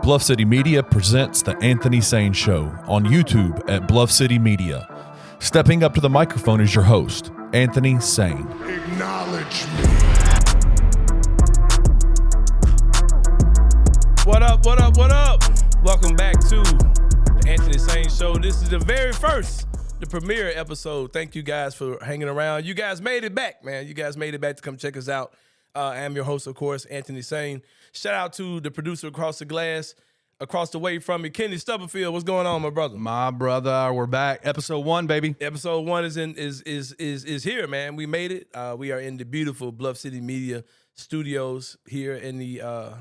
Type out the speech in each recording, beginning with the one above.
Bluff City Media presents The Anthony Sain Show on YouTube at Bluff City Media. Stepping up to the microphone is your host, Anthony Sain. Acknowledge me. What up, what up, what up? Welcome back to The Anthony Sain Show. This is the very first, the premiere episode. Thank you guys for hanging around. You guys made it back, man. You guys made it back to come check us out. I'm your host, of course, Anthony Sain. Shout out to the producer across the glass, across the way from me, Kenny Stubblefield. What's going on, my brother? My brother, we're back. Episode 1, baby. Episode 1 is here, man. We made it. We are in the beautiful Bluff City Media Studios here in the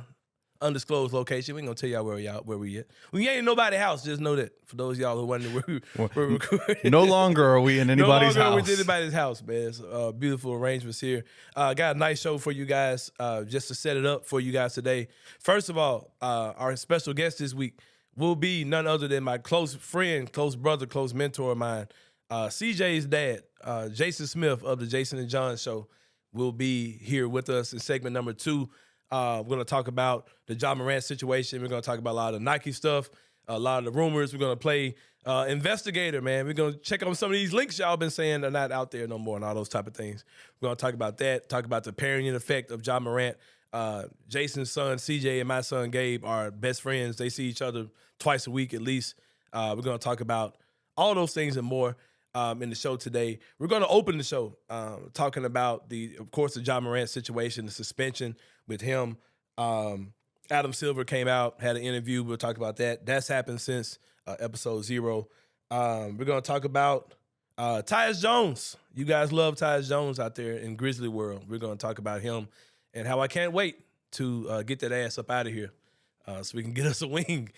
undisclosed location. We ain't gonna tell y'all where we at. We ain't in nobody's house. Just know that for those of y'all who wondering where we're recording. No longer are we in anybody's house. No longer are we in anybody's house, man. It's beautiful arrangements here. Got a nice show for you guys. Just to set it up for you guys today. First of all, our special guest this week will be none other than my close friend, close brother, close mentor of mine, CJ's dad, Jason Smith of the Jason and John Show, will be here with us in segment number 2. We're going to talk about the Ja Morant situation. We're going to talk about a lot of Nike stuff, a lot of the rumors. We're going to play investigator, man. We're going to check on some of these links y'all been saying are not out there no more and all those type of things. We're going to talk about that, talk about the parenting effect of Ja Morant. Jason's son, CJ, and my son, Gabe, are best friends. They see each other twice a week at least. We're going to talk about all those things and more in the show today. We're going to open the show talking about, of course, the Ja Morant situation, the suspension with him. Adam Silver came out, had an interview. We'll talk about that. That's happened since episode 0. We're going to talk about Tyus Jones. You guys love Tyus Jones out there in Grizzly world. We're going to talk about him and how I can't wait to get that ass up out of here so we can get us a wing.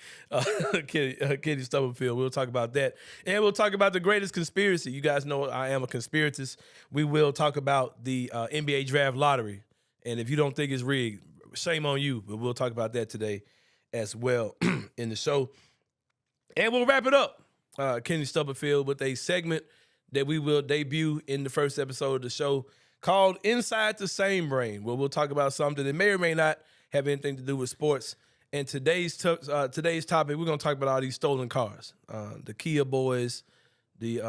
Kenny Stubblefield. We'll talk about that. And we'll talk about the greatest conspiracy. You guys know I am a conspiratist. We will talk about the NBA draft lottery. And if you don't think it's rigged, shame on you. But we'll talk about that today as well in the show. And we'll wrap it up, Kenny Stubblefield, with a segment that we will debut in the first episode of the show called Inside the Sain Brain, where we'll talk about something that may or may not have anything to do with sports. And today's topic, we're going to talk about all these stolen cars. The Kia boys, the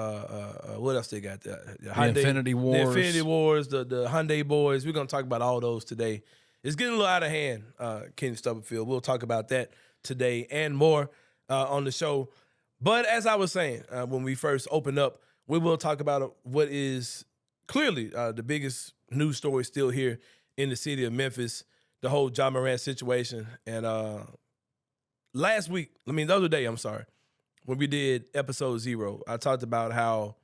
what else they got there? The Infinity Wars. The Infinity Wars, the Hyundai boys. We're going to talk about all those today. It's getting a little out of hand, Kenny Stubblefield. We'll talk about that today and more on the show. But as I was saying, when we first opened up, we will talk about what is clearly the biggest news story still here in the city of Memphis, the whole Ja Morant situation. And the other day, when we did episode 0, I talked about how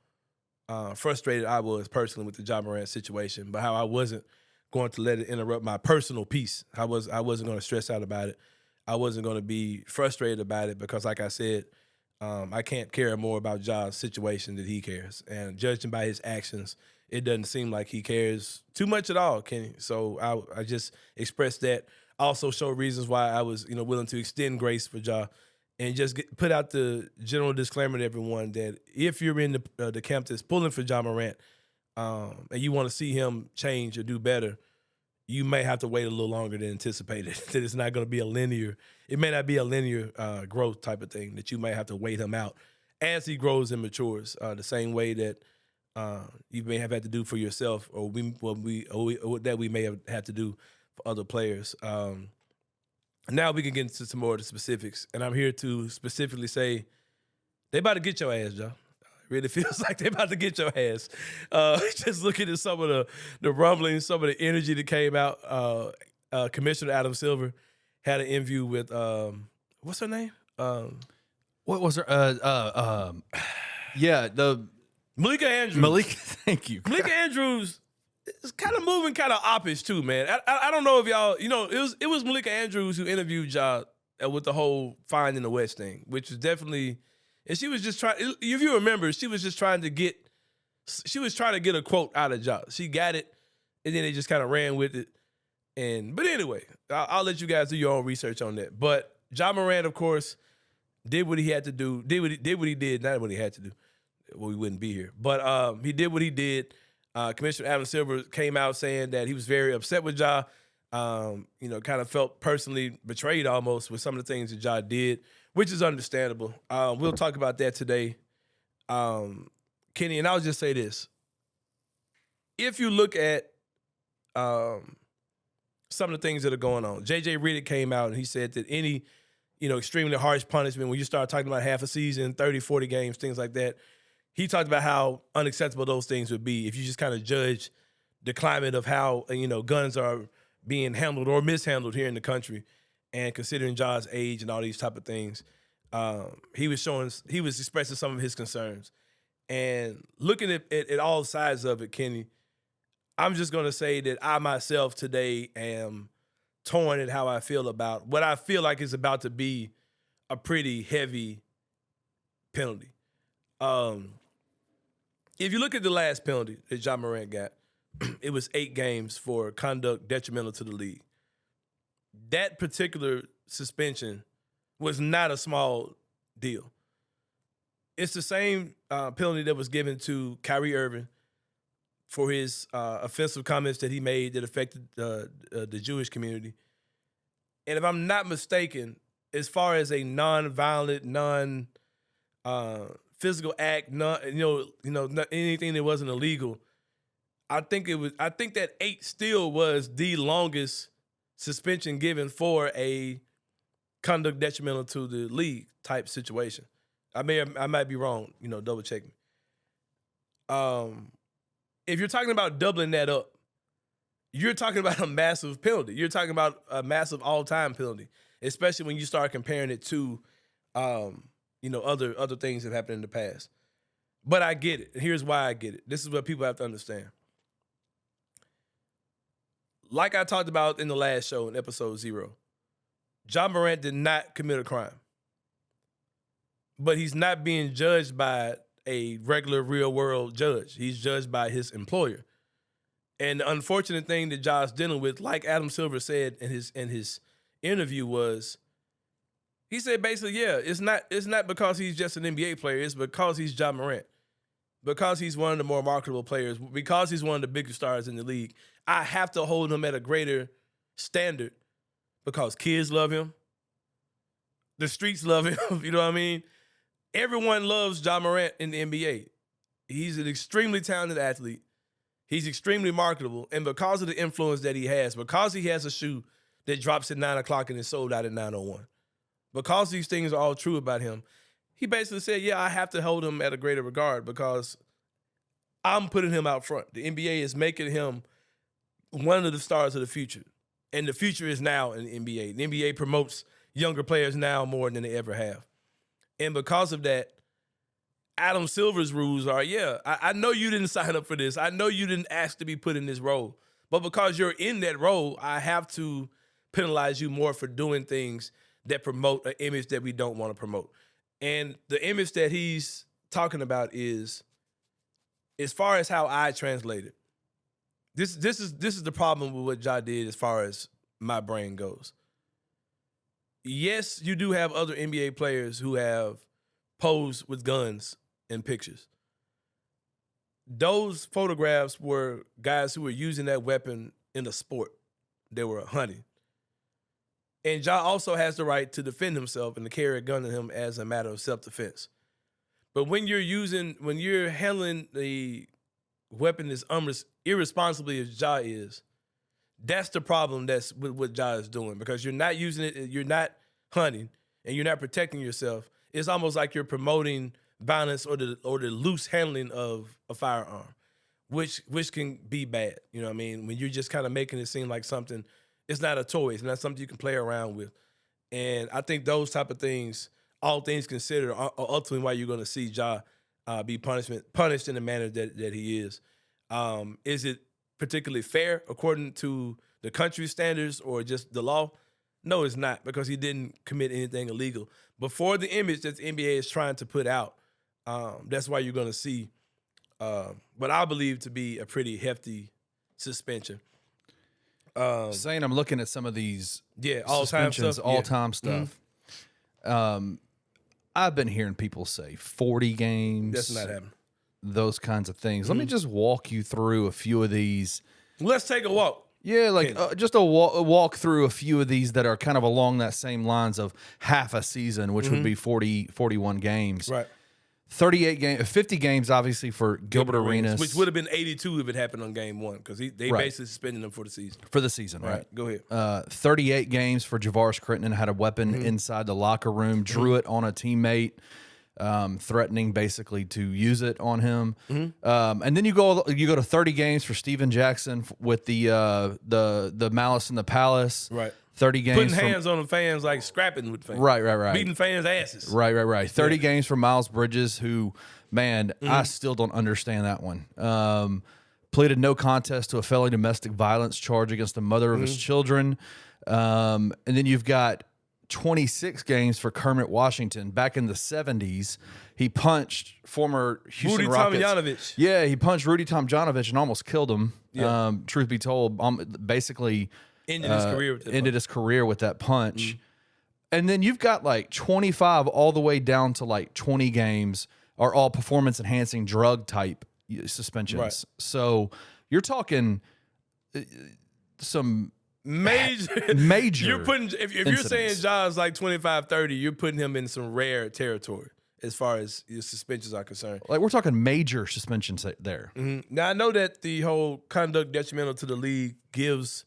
frustrated I was personally with the Ja Morant situation, but how I wasn't going to let it interrupt my personal peace. I wasn't going to stress out about it. I wasn't going to be frustrated about it because, like I said, I can't care more about Ja's situation than he cares. And judging by his actions, it doesn't seem like he cares too much at all, Kenny. So I just expressed that. Also show reasons why I was willing to extend grace for Ja. And just put out the general disclaimer to everyone that if you're in the camp that's pulling for Ja Morant and you want to see him change or do better, you may have to wait a little longer than anticipated. That it's not going to be it may not be a linear growth type of thing, that you may have to wait him out as he grows and matures, the same way that you may have had to do for yourself or that we may have had to do for other players. Now we can get into some more of the specifics, and I'm here to specifically say they about to get your ass, Joe. It really feels like they about to get your ass. Just looking at some of the rumblings, some of the energy that came out. Commissioner Adam Silver had an interview with what's her name? What was her? Malika Andrews. Malika, thank you. Malika Andrews is kind of moving kind of oppish too, man. I don't know if y'all, it was Malika Andrews who interviewed Ja with the whole Finding the West thing, which was definitely, and she was just trying, if you remember, she was trying to get a quote out of Ja. She got it, and then they just kind of ran with it. But anyway, I'll let you guys do your own research on that. But Ja Morant, of course, did what he had to do, did what he did, not what he had to do. Well, we wouldn't be here. But he did what he did. Commissioner Adam Silver came out saying that he was very upset with Ja. Kind of felt personally betrayed almost with some of the things that Ja did, which is understandable. We'll talk about that today. Kenny, and I'll just say this. If you look at some of the things that are going on, J.J. Redick came out and he said that any, extremely harsh punishment, when you start talking about half a season, 30, 40 games, things like that, he talked about how unacceptable those things would be if you just kind of judge the climate of how, guns are being handled or mishandled here in the country, and considering Ja's age and all these type of things. He was expressing some of his concerns. And looking at all sides of it, Kenny, I'm just going to say that I myself today am torn at how I feel about what I feel like is about to be a pretty heavy penalty. If you look at the last penalty that Ja Morant got, it was 8 games for conduct detrimental to the league. That particular suspension was not a small deal. It's the same penalty that was given to Kyrie Irving for his offensive comments that he made that affected the Jewish community. And if I'm not mistaken, as far as a non-violent, physical act, anything that wasn't illegal, I think that 8 still was the longest suspension given for a conduct detrimental to the league type situation. I might be wrong, double check me. If you're talking about doubling that up, you're talking about a massive penalty. You're talking about a massive all-time penalty, especially when you start comparing it to, other things that happened in the past. But I get it. And here's why I get it. This is what people have to understand. Like I talked about in the last show in episode 0, Ja Morant did not commit a crime. But he's not being judged by a regular real-world judge. He's judged by his employer. And the unfortunate thing that Ja's dealing with, like Adam Silver said in his interview, was he said basically, it's not because he's just an NBA player. It's because he's Ja Morant. Because he's one of the more marketable players. Because he's one of the biggest stars in the league. I have to hold him at a greater standard because kids love him. The streets love him. You know what I mean? Everyone loves Ja Morant in the NBA. He's an extremely talented athlete. He's extremely marketable. And because of the influence that he has, because he has a shoe that drops at 9 o'clock and is sold out at 9:01, because these things are all true about him, he basically said, I have to hold him at a greater regard because I'm putting him out front. The NBA is making him one of the stars of the future. And the future is now in the NBA. The NBA promotes younger players now more than they ever have. And because of that, Adam Silver's rules are, I know you didn't sign up for this. I know you didn't ask to be put in this role. But because you're in that role, I have to penalize you more for doing things that promote an image that we don't want to promote. And the image that he's talking about is, as far as how I translate it, this is the problem with what Ja did as far as my brain goes. Yes, you do have other NBA players who have posed with guns in pictures. Those photographs were guys who were using that weapon in a sport. They were hunting. And Ja also has the right to defend himself and to carry a gun to him as a matter of self-defense. But when you're handling the weapon as irresponsibly as Ja is, that's the problem that's with what Ja is doing, because you're not using it, you're not hunting, and you're not protecting yourself. It's almost like you're promoting violence or the loose handling of a firearm, which can be bad. You know what I mean? When you're just kind of making it seem like something, it's not a toy. It's not something you can play around with. And I think those type of things, all things considered, are ultimately why you're going to see Ja be punished in the manner that he is. Is it particularly fair according to the country's standards or just the law? No, it's not, because he didn't commit anything illegal. But for the image that the NBA is trying to put out, that's why you're going to see what I believe to be a pretty hefty suspension. Saying I'm looking at some of these all-time suspensions, stuff. all-time stuff. I've been hearing people say 40 games. That's not happening. Those kinds of things. Let me just walk you through a few of these. Let's take a walk. Yeah, like just a walk through a few of these that are kind of along that same lines of half a season, which would be 41 games. Right. 38 games, 50 games, obviously, for Gilbert Arenas. Which would have been 82 if it happened on game one, because they basically suspended him for the season. For the season, right? Go ahead. 38 games for Javaris Crittenton, had a weapon inside the locker room, drew it on a teammate, threatening basically to use it on him. And then you go to 30 games for Steven Jackson with the Malice in the Palace. Right. 30 games. Putting hands on the fans, like scrapping with fans. Right. Beating fans' asses. Right. 30 games for Miles Bridges, who, man, I still don't understand that one. Pleaded no contest to a felony domestic violence charge against the mother of his children. And then you've got 26 games for Kermit Washington. Back in the 70s, he punched former Houston Rockets. Tomjanovich. Yeah, he punched Rudy Tomjanovich and almost killed him. Yeah. Truth be told, basically ended his career with that punch. And then you've got like 25 all the way down to like 20 games are all performance enhancing drug type suspensions. Right. So you're talking some major. You're putting if you're saying Ja's like 25-30, you're putting him in some rare territory as far as your suspensions are concerned. Like we're talking major suspensions there. Now I know that the whole conduct detrimental to the league gives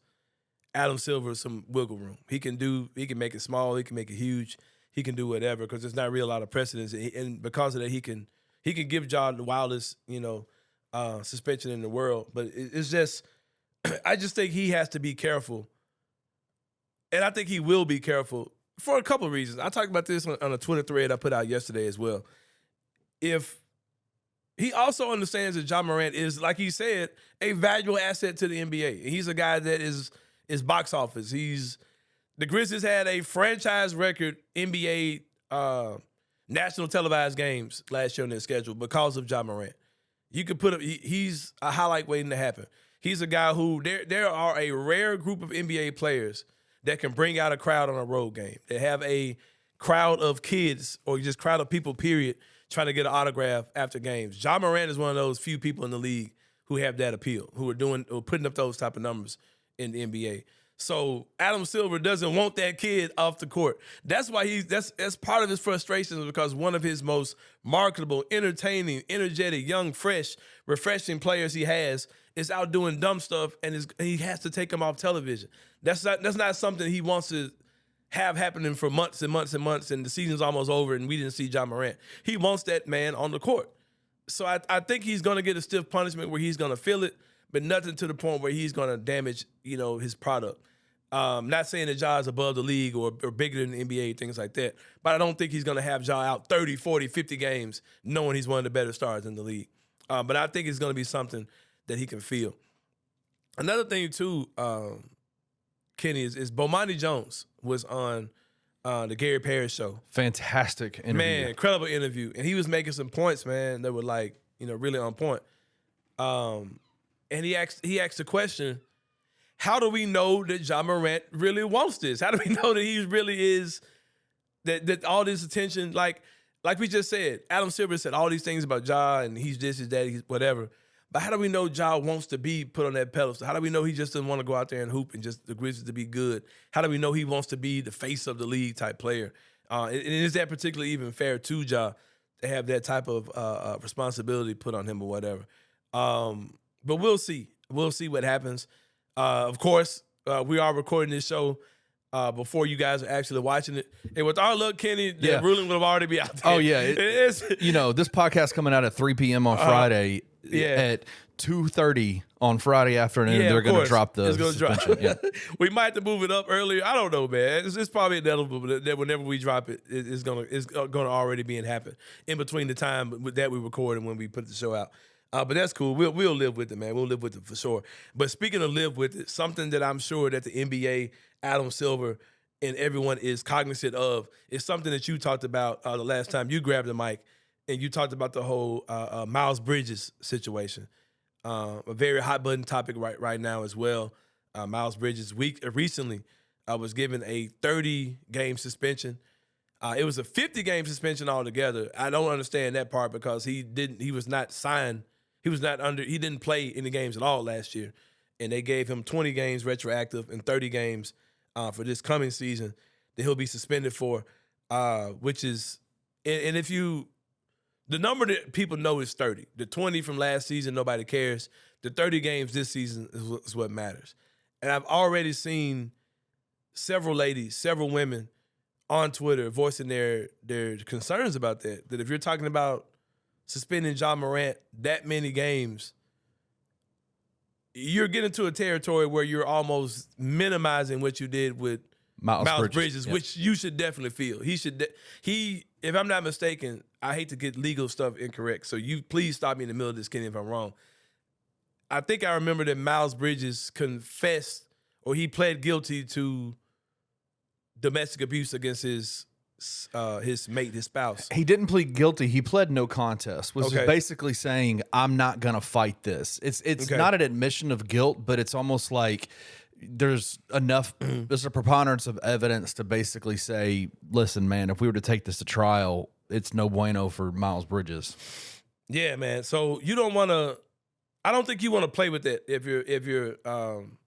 Adam Silver some wiggle room. He can make it small, he can make it huge, he can do whatever because there's not really a lot of precedence, and because of that, he can give Ja the wildest suspension in the world. But it's just, I just think he has to be careful, and I think he will be careful for a couple of reasons. I talked about this on a Twitter thread I put out yesterday as well. If he also understands that Ja Morant is, like he said, a valuable asset to the NBA. He's a guy that is box office. The Grizzlies had a franchise record NBA national televised games last year on their schedule because of Ja Morant. You could put he's a highlight waiting to happen. He's a guy who there are a rare group of NBA players that can bring out a crowd on a road game. They have a crowd of kids or just crowd of people, period, trying to get an autograph after games. Ja Morant is one of those few people in the league who have that appeal, who are putting up those type of numbers in the NBA. So Adam Silver doesn't want that kid off the court. That's why that's part of his frustration, because one of his most marketable, entertaining, energetic, young, fresh, refreshing players he has is out doing dumb stuff, and he has to take him off television. That's not something he wants to have happening for months and months and months, and the season's almost over and we didn't see Ja Morant. He wants that man on the court. So I think he's going to get a stiff punishment where he's going to feel it, but nothing to the point where he's going to damage, his product. Not saying that Ja is above the league or bigger than the NBA, things like that, but I don't think he's going to have Ja out 30, 40, 50 games knowing he's one of the better stars in the league. But I think it's going to be something that he can feel. Another thing, too, Kenny, is Bomani Jones was on the Gary Parrish show. Fantastic interview. Man, incredible interview. And he was making some points, man, that were like, really on point. And he asked the question, how do we know that Ja Morant really wants this? How do we know that he really is, that all this attention, like we just said, Adam Silver said all these things about Ja and he's this, he's that, he's whatever. But how do we know Ja wants to be put on that pedestal? How do we know he just doesn't want to go out there and hoop and just the Grizzlies to be good? How do we know he wants to be the face of the league type player? And is that particularly even fair to Ja to have that type of responsibility put on him or whatever? But we'll see. We'll see what happens. Of course, we are recording this show before you guys are actually watching it. And with our luck, Kenny, the ruling will already be out there. Oh, yeah. This podcast coming out at 3 p.m. on Friday. At 2:30 on Friday afternoon, they're going to drop the suspension. Yeah. We might have to move it up earlier. I don't know, man. It's probably inevitable that whenever we drop it, it's going to already be happen in between the time that we record and when we put the show out. But that's cool. We'll live with it, man. We'll live with it for sure. But speaking of live with it, something that I'm sure that the NBA, Adam Silver, and everyone is cognizant of is something that you talked about the last time you grabbed the mic, and you talked about the whole Miles Bridges situation. A very hot button topic right now as well. Miles Bridges recently was given a 30-game suspension. It was a 50-game suspension altogether. I don't understand that part because he was not signed. He didn't play any games at all last year. and they gave him 20 games retroactive and 30 games for this coming season that he'll be suspended for, which is, and if you, the number that people know is 30. The 20 from last season, nobody cares. The 30 games this season is what matters. And I've already seen several ladies, several women on Twitter voicing their concerns about that. That if you're talking about suspending Ja Morant that many games, you're getting to a territory where you're almost minimizing what you did with Miles Bridges, yep. Which you should definitely feel. If I'm not mistaken, I hate to get legal stuff incorrect, so you please stop me in the middle of this, Kenny, if I'm wrong. I think I remember that Miles Bridges confessed, or he pled guilty to domestic abuse against his mate, his spouse. He didn't plead guilty. He pled no contest, which is basically saying, I'm not going to fight this. It's not an admission of guilt, but it's almost like there's a preponderance of evidence to basically say, listen, man, if we were to take this to trial, it's no bueno for Miles Bridges. Yeah, man. So you don't want to, I don't think you want to play with that if you're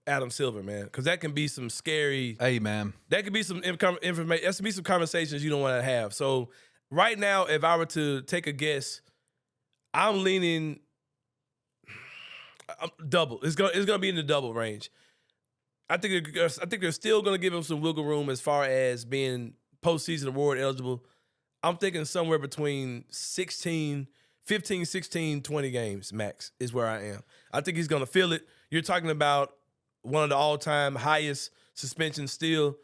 Adam Silver, man, because that can be some scary. Hey, man. That could be some information. That could be some conversations you don't want to have. So right now, if I were to take a guess, I'm leaning double. It's gonna be in the double range. I think they're still gonna give him some wiggle room as far as being postseason award eligible. I'm thinking somewhere between 15, 16, 20 games max is where I am. I think he's going to feel it. You're talking about one of the all-time highest suspensions still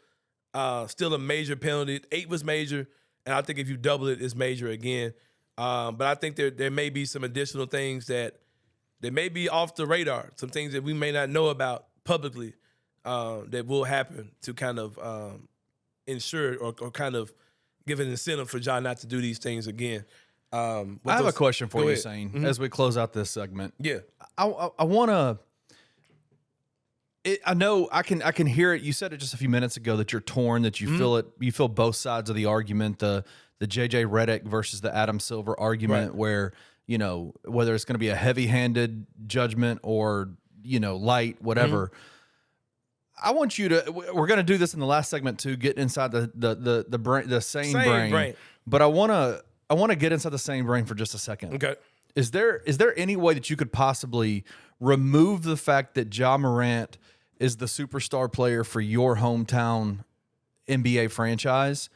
a major penalty. 8 was major, and I think if you double it, it's major again. But I think there may be some additional things that may be off the radar, some things that we may not know about publicly that will happen to kind of ensure or kind of give an incentive for John not to do these things again. I have a question for you, Sain, as we close out this segment. Yeah. I want to I know I can hear it. You said it just a few minutes ago that you're torn, that you feel it. You feel both sides of the argument, the JJ Redick versus the Adam Silver argument, where, you know, whether it's going to be a heavy-handed judgment or, you know, light, whatever. I want you to, we're going to do this in the last segment too, get inside the brain, the sane brain. But I want to get inside the sane brain for just a second. Okay. Is there any way that you could possibly remove the fact that Ja Morant is the superstar player for your hometown NBA franchise?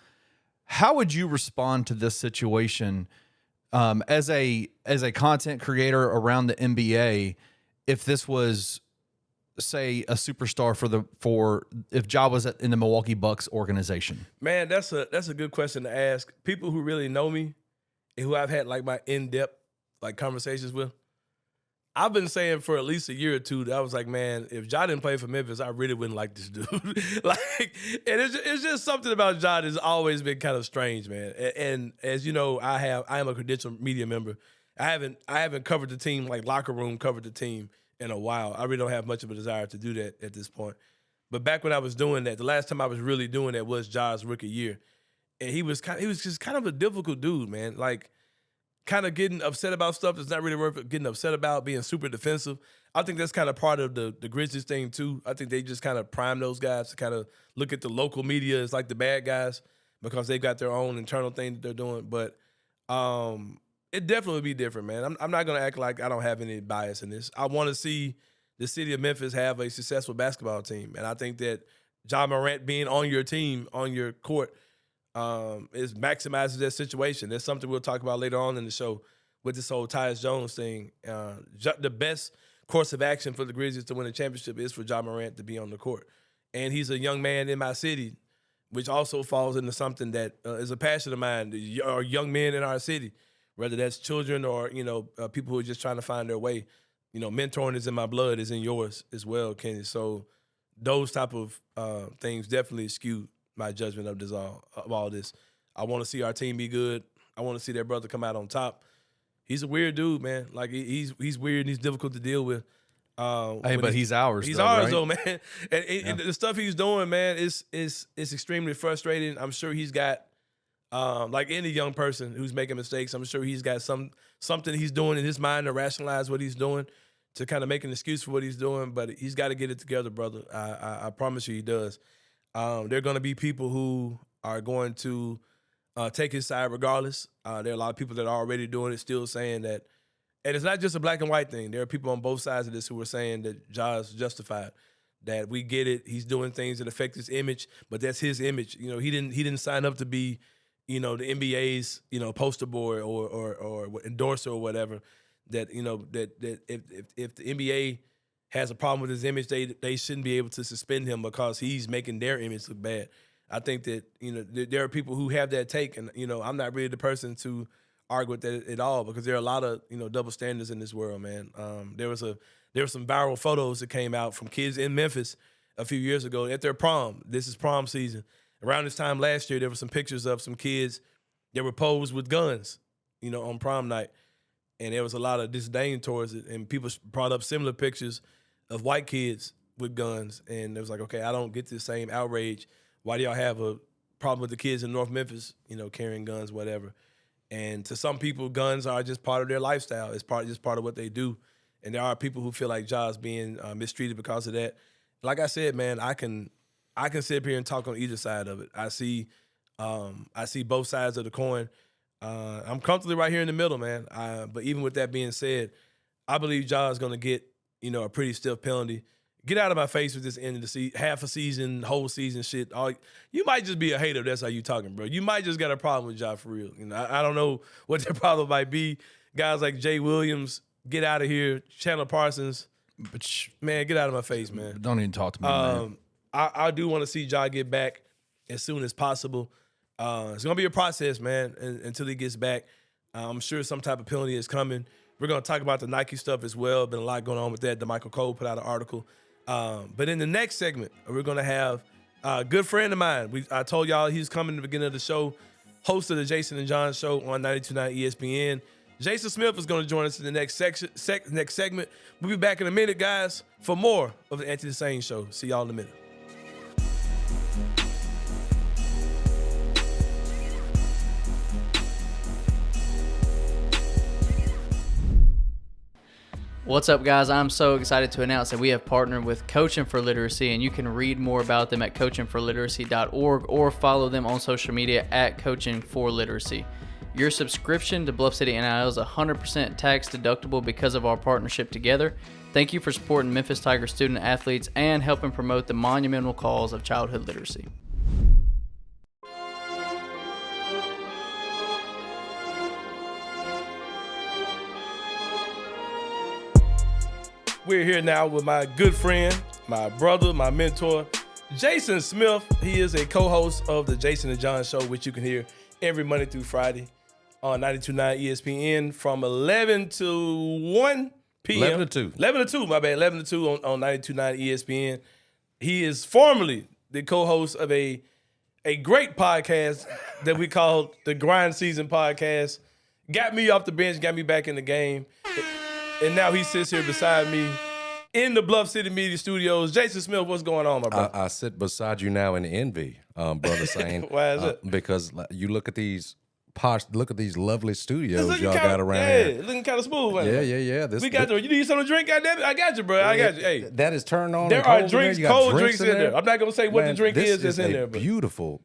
How would you respond to this situation as a content creator around the NBA if this was, say, a superstar for if Ja was in the Milwaukee Bucks organization? Man, that's a good question to ask. People who really know me and who I've had like my in-depth like conversations with, I've been saying for at least a year or two that I was like, man, if Ja didn't play for Memphis, I really wouldn't like this dude. Like, and it's just something about Ja that's always been kind of strange, man. And as you know, I am a credentialed media member. I haven't covered the team, like locker room covered the team in a while. I really don't have much of a desire to do that at this point. But back when I was doing that, the last time I was really doing that was Ja's rookie year. And he was just kind of a difficult dude, man. Like, kind of getting upset about stuff that's not really worth getting upset about, being super defensive. I think that's kind of part of the Grizzlies thing too. I think they just kind of prime those guys to kind of look at the local media as like the bad guys because they've got their own internal thing that they're doing. But it definitely would be different, man. I'm not going to act like I don't have any bias in this. I want to see the city of Memphis have a successful basketball team. And I think that Ja Morant being on your team, on your court, is maximizes that situation. That's something we'll talk about later on in the show with this whole Tyus Jones thing. The best course of action for the Grizzlies to win a championship is for Ja Morant to be on the court. And he's a young man in my city, which also falls into something that is a passion of mine, or young men in our city, whether that's children or, you know, people who are just trying to find their way. You know, mentoring is in my blood, is in yours as well, Kenny. So those type of things definitely skew my judgment of all this. I want to see our team be good. I want to see their brother come out on top. He's a weird dude, man. Like, he's weird and he's difficult to deal with. But he's ours. He's though, ours, right? though, man. And the stuff he's doing, man, is extremely frustrating. I'm sure he's got, like any young person who's making mistakes, I'm sure he's got something he's doing in his mind to rationalize what he's doing, to kind of make an excuse for what he's doing, but he's got to get it together, brother. I promise you he does. There are going to be people who are going to take his side regardless. There are a lot of people that are already doing it, still saying that. And it's not just a black and white thing. There are people on both sides of this who are saying that Ja's justified, that we get it. He's doing things that affect his image, but that's his image. You know, he didn't sign up to be, you know, the NBA's, you know, poster boy or endorser or whatever. That, you know, that if the NBA has a problem with his image, they shouldn't be able to suspend him because he's making their image look bad. I think that, you know, there are people who have that take, and, you know, I'm not really the person to argue with that at all, because there are a lot of, you know, double standards in this world, man. There were some viral photos that came out from kids in Memphis a few years ago at their prom. This is prom season. Around this time last year, there were some pictures of some kids that were posed with guns, you know, on prom night. And there was a lot of disdain towards it. And people brought up similar pictures of white kids with guns. And it was like, okay, I don't get the same outrage. Why do y'all have a problem with the kids in North Memphis, you know, carrying guns, whatever? And to some people, guns are just part of their lifestyle. It's just part of what they do. And there are people who feel like Ja's being mistreated because of that. Like I said, man, I can sit up here and talk on either side of it. I see both sides of the coin. I'm comfortably right here in the middle, man. But even with that being said, I believe Ja's going to get, you know, a pretty stiff penalty. Get out of my face with this end of the season, half a season, whole season shit. You might just be a hater. That's how you talking, bro. You might just got a problem with Ja for real. You know, I don't know what their problem might be. Guys like Jay Williams, get out of here. Chandler Parsons, man, get out of my face, man. Don't even talk to me, man. I do want to see Ja get back as soon as possible. It's going to be a process, man, until he gets back. I'm sure some type of penalty is coming. We're going to talk about the Nike stuff as well. Been a lot going on with that. DeMichael Cole put out an article. But in the next segment, we're going to have a good friend of mine. I told y'all he's coming at the beginning of the show, host of the Jason and John show on 92.9 ESPN. Jason Smith is going to join us in the next segment. We'll be back in a minute, guys, for more of the Anthony Sain Show. See y'all in a minute. What's up, guys? I'm so excited to announce that we have partnered with Coaching for Literacy, and you can read more about them at coachingforliteracy.org or follow them on social media at Coaching for Literacy. Your subscription to Bluff City NIL is 100% tax deductible because of our partnership together. Thank you for supporting Memphis Tiger student athletes and helping promote the monumental cause of childhood literacy. We're here now with my good friend, my brother, my mentor, Jason Smith. He is a co-host of the Jason and John Show, which you can hear every Monday through Friday on 92.9 ESPN from 11 to 1 p.m. 11 to 2. 11 to 2, my bad. 11 to 2 on 92.9 ESPN. He is formerly the co-host of a great podcast that we call the Grind Season Podcast. Got me off the bench, got me back in the game. And now he sits here beside me in the Bluff City Media Studios. Jason Smith, what's going on, my brother? I sit beside you now in envy, brother Sain. Why is it? Because you look at these lovely studios y'all kinda, got around here. here. Looking kind of smooth. Yeah. We got you need something to drink? Goddamn it. I got you, bro. I got you. Hey, that is turned on. there are drinks, cold drinks in there. I'm not going to say what the drink this is that's in there. But beautiful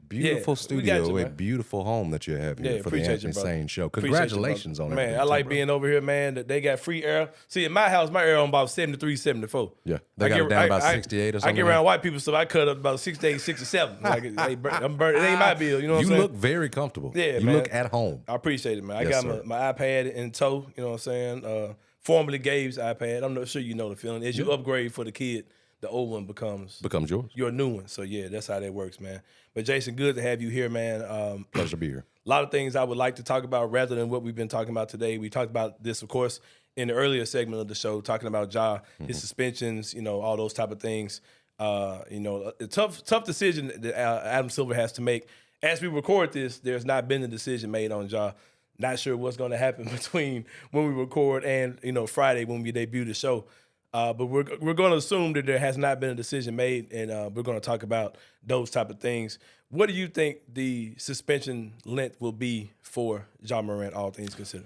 studio, a beautiful home that you have here for the Anthony Sain Show. Congratulations on that. Man, I like being over here, man. That they got free air. See, in my house, my air on about 73, 74. Yeah, they got it down about 68 or something. I get around white people, so I cut up about 68, 67. Like, I'm burnt. It ain't my bill. You know what I'm saying? You look very comfortable. Yeah, you man. look at home. I appreciate it, man. I Yes, got sir. my iPad in tow, you know what I'm saying? Formerly Gabe's iPad. I'm not sure you know the feeling. As you upgrade for the kid, the old one becomes yours. your new one. So, yeah, that's how that works, man. But, Jason, good to have you here, man. Pleasure to be here. A lot of things I would like to talk about rather than what we've been talking about today. We talked about this, of course, in the earlier segment of the show, talking about Ja, his suspensions, you know, all those type of things. You know, a tough decision that Adam Silver has to make. As we record this, there's not been a decision made on Ja. Not sure what's going to happen between when we record and, you know, Friday when we debut the show. But we're going to assume that there has not been a decision made, and we're going to talk about those type of things. What do you think the suspension length will be for Ja Morant, all things considered?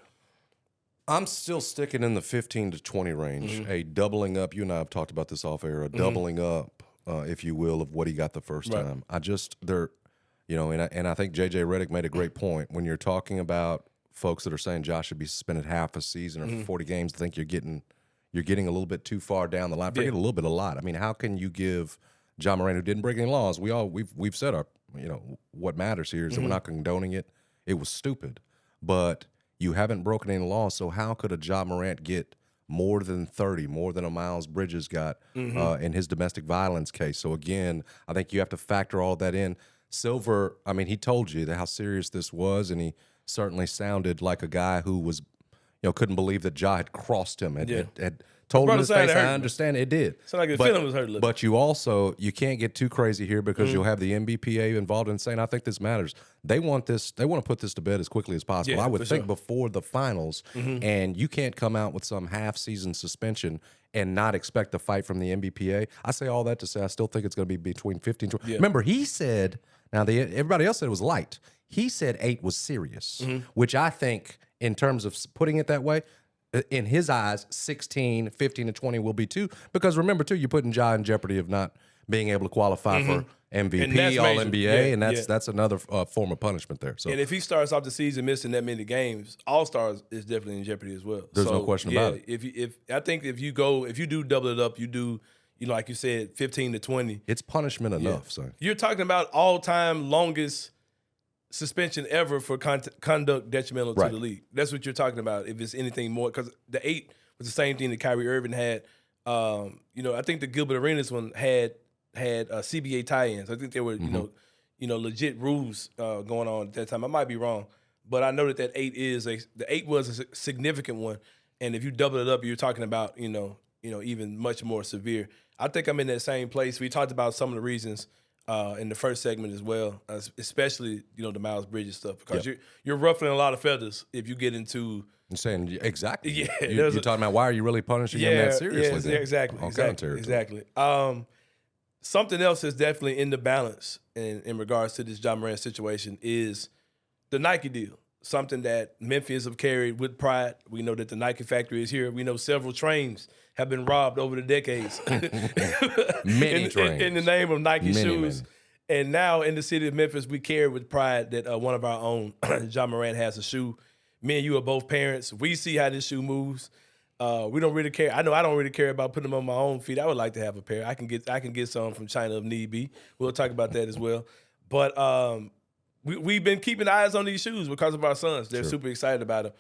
I'm still sticking in the 15 to 20 range, a doubling up. You and I have talked about this off air, a doubling up, if you will, of what he got the first time. And I think JJ Redick made a great point when you're talking about folks that are saying Josh should be suspended half a season or 40 games. I think you're getting a little bit too far down the line. Forget a little bit, a lot. I mean, how can you give Ja Morant, who didn't break any laws? We've said what matters here is that we're not condoning it. It was stupid, but you haven't broken any laws, so how could a Ja Morant get more than 30, more than a Miles Bridges got in his domestic violence case? So again, I think you have to factor all that in. Silver, I mean, he told you how serious this was, and he certainly sounded like a guy who was, couldn't believe that Ja had crossed him, had told him in his face. I understand it did. Sound like his feeling was hurt a little. But you can't get too crazy here because you'll have the NBPA involved in saying, I think this matters. They want to put this to bed as quickly as possible. I would think before the finals, and you can't come out with some half-season suspension and not expect a fight from the NBPA. I say all that to say I still think it's going to be between 15 and 20. Yeah. Remember, he said, everybody else said it was light. He said 8 was serious, which I think, in terms of putting it that way, in his eyes, 16, 15, and 20 will be too. Because remember, too, you're putting Ja in jeopardy of not being able to qualify for MVP, All-NBA, and that's another form of punishment there. So, and if he starts off the season missing that many games, All-Stars is definitely in jeopardy as well. There's no question about it. If you do double it up, you do, like you said, 15 to 20. It's punishment enough, son. You're talking about all-time longest suspension ever for conduct detrimental to the league. That's what you're talking about. If it's anything more, because the 8 was the same thing that Kyrie Irving had. I think the Gilbert Arenas one had CBA tie-ins. I think there were legit rules going on at that time. I might be wrong, but I know that 8 was a significant one. And if you double it up, you're talking about even much more severe. I think I'm in that same place. We talked about some of the reasons in the first segment as well, especially the Miles Bridges stuff, because you're ruffling a lot of feathers if you get into. You're saying exactly. Yeah, you're talking about why are you really punishing him that seriously? Yeah, exactly. Something else is definitely in the balance in regards to this Ja Morant situation is the Nike deal. Something that Memphis have carried with pride. We know that the Nike factory is here. We know several trains have been robbed over the decades. Many trains. In the name of Nike shoes. And now in the city of Memphis, we carry with pride that one of our own, Ja Morant, has a shoe. Me and you are both parents. We see how this shoe moves. We don't really care. I know I don't really care about putting them on my own feet. I would like to have a pair. I can get some from China if need be. We'll talk about that as well. But we've been keeping eyes on these shoes because of our sons. They're super excited about them.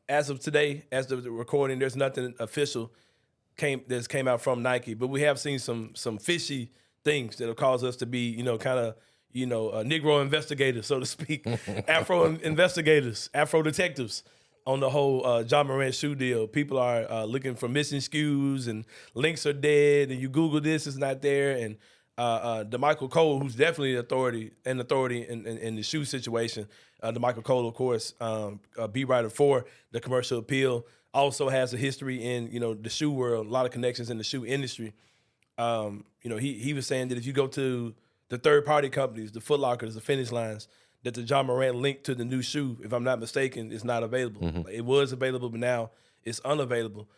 As of today, as of the recording, there's nothing official that's came out from Nike, but we have seen some fishy things that have caused us to be, Negro investigators, so to speak, Afro investigators, Afro detectives on the whole Ja Morant shoe deal. People are looking for missing SKUs, and links are dead, and you Google this, it's not there, and DeMichael Cole, who's definitely an authority in the shoe situation. DeMichael Cole, of course, beat writer for the Commercial Appeal, also has a history in the shoe world, a lot of connections in the shoe industry. He was saying that if you go to the third-party companies, the Foot Lockers, the Finish Lines, that the Ja Morant link to the new shoe, if I'm not mistaken, is not available. It was available, but now it's unavailable.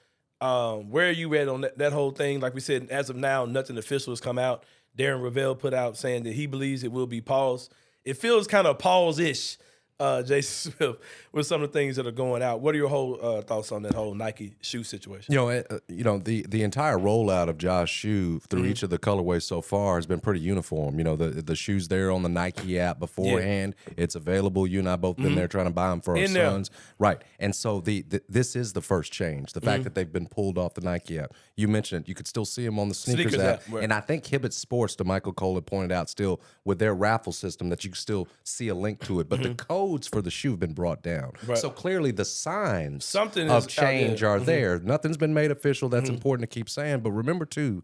Where are you at on that whole thing? Like we said, as of now, nothing official has come out. Darren Ravel put out saying that he believes it will be paused. It feels kind of pause-ish, Jason Smith, with some of the things that are going out. What are your whole thoughts on that whole Nike shoe situation? The entire rollout of Ja's shoe through each of the colorways so far has been pretty uniform. The shoes there on the Nike app beforehand. It's available. You and I both been there trying to buy them for our sons. Right. And so this is the first change. The fact that they've been pulled off the Nike app. You mentioned it. You could still see them on the sneakers app. Right. And I think Hibbett Sports, DeMichael Cole had pointed out still with their raffle system that you can still see a link to it. But the codes for the shoe have been brought down. Right. So clearly the signs of change are there. Nothing's been made official. That's important to keep saying. But remember, too,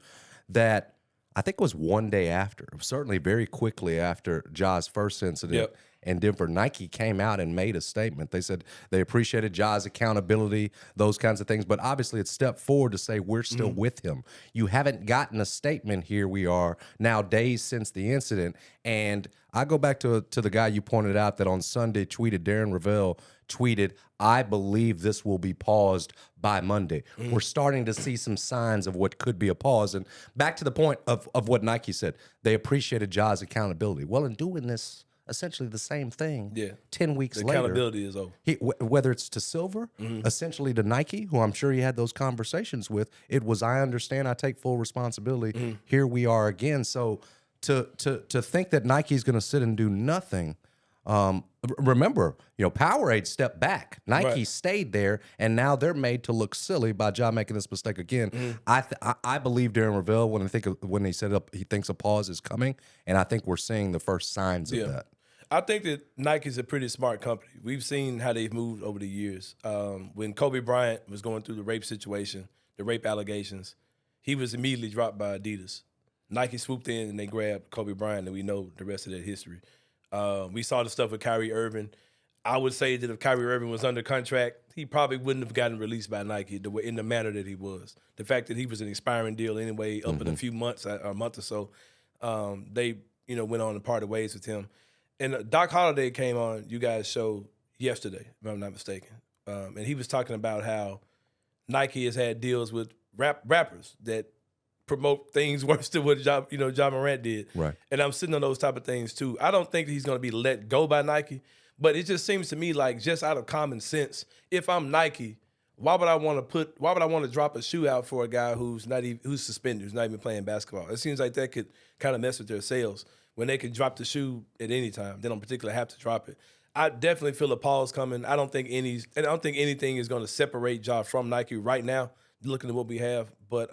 that I think it was one day after, certainly very quickly after Ja's first incident in Denver, Nike came out and made a statement. They said they appreciated Ja's accountability, those kinds of things. But obviously it's step forward to say we're still with him. You haven't gotten a statement. Here we are now days since the incident. And I go back to the guy you pointed out that on Sunday tweeted, Darren Ravel tweeted, "I believe this will be paused by Monday." We're starting to see some signs of what could be a pause. And back to the point of what Nike said, they appreciated Ja's accountability. Well, in doing this, essentially the same thing. 10 weeks The later, accountability is over. whether it's to Silver, essentially to Nike, who I'm sure he had those conversations with, it was, I understand, I take full responsibility. Here we are again. So to think that Nike's going to sit and do nothing. Remember, Powerade stepped back. Nike stayed there, and now they're made to look silly by Ja making this mistake again. I believe Darren Ravel when he said he thinks a pause is coming, and I think we're seeing the first signs of that. I think that Nike's a pretty smart company. We've seen how they've moved over the years. When Kobe Bryant was going through the rape situation, the rape allegations, he was immediately dropped by Adidas. Nike swooped in and they grabbed Kobe Bryant, and we know the rest of that history. We saw the stuff with Kyrie Irving. I would say that if Kyrie Irving was under contract, he probably wouldn't have gotten released by Nike in the manner that he was. The fact that he was an expiring deal anyway, up in a few months, a month or so, they went on and parted ways with him. And Doc Holliday came on you guys' show yesterday, if I'm not mistaken, and he was talking about how Nike has had deals with rappers that promote things worse than what Ja Morant did. Right. And I'm sitting on those type of things too. I don't think that he's going to be let go by Nike, but it just seems to me like, just out of common sense, if I'm Nike, why would I want to drop a shoe out for a guy who's suspended, who's not even playing basketball? It seems like that could kind of mess with their sales when they can drop the shoe at any time. They don't particularly have to drop it. I definitely feel a pause coming. I don't think anything is going to separate Ja from Nike right now, looking at what we have. But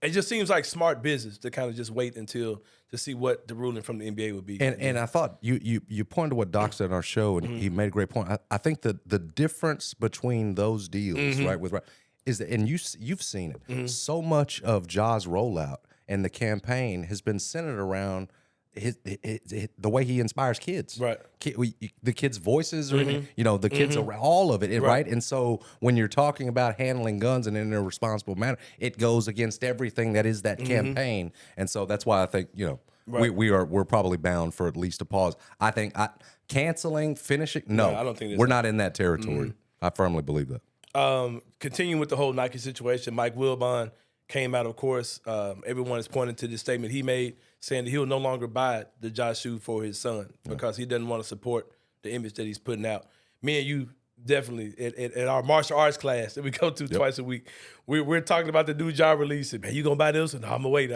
it just seems like smart business to kind of just wait to see what the ruling from the NBA would be. And I thought you pointed to what Doc said in our show, and he made a great point. I think that the difference between those deals, is that, and you've seen it. So much of Ja's rollout and the campaign has been centered around the way he inspires kids, right? The kids' voices, or the kids around, all of it, right? And so when you're talking about handling guns and in a responsible manner, it goes against everything that is that campaign. And so that's why I think we're probably bound for at least a pause. I think canceling, finishing, no, I don't think we're not in that territory. I firmly believe that. Continuing with the whole Nike situation, Mike Wilbon came out, of course. Everyone is pointing to the statement he made, saying that he'll no longer buy the Ja shoe for his son because he doesn't want to support the image that he's putting out. Me and you definitely, at our martial arts class that we go to twice a week, we're talking about the new Ja release. And, man, you gonna buy this? And no, I'm gonna wait.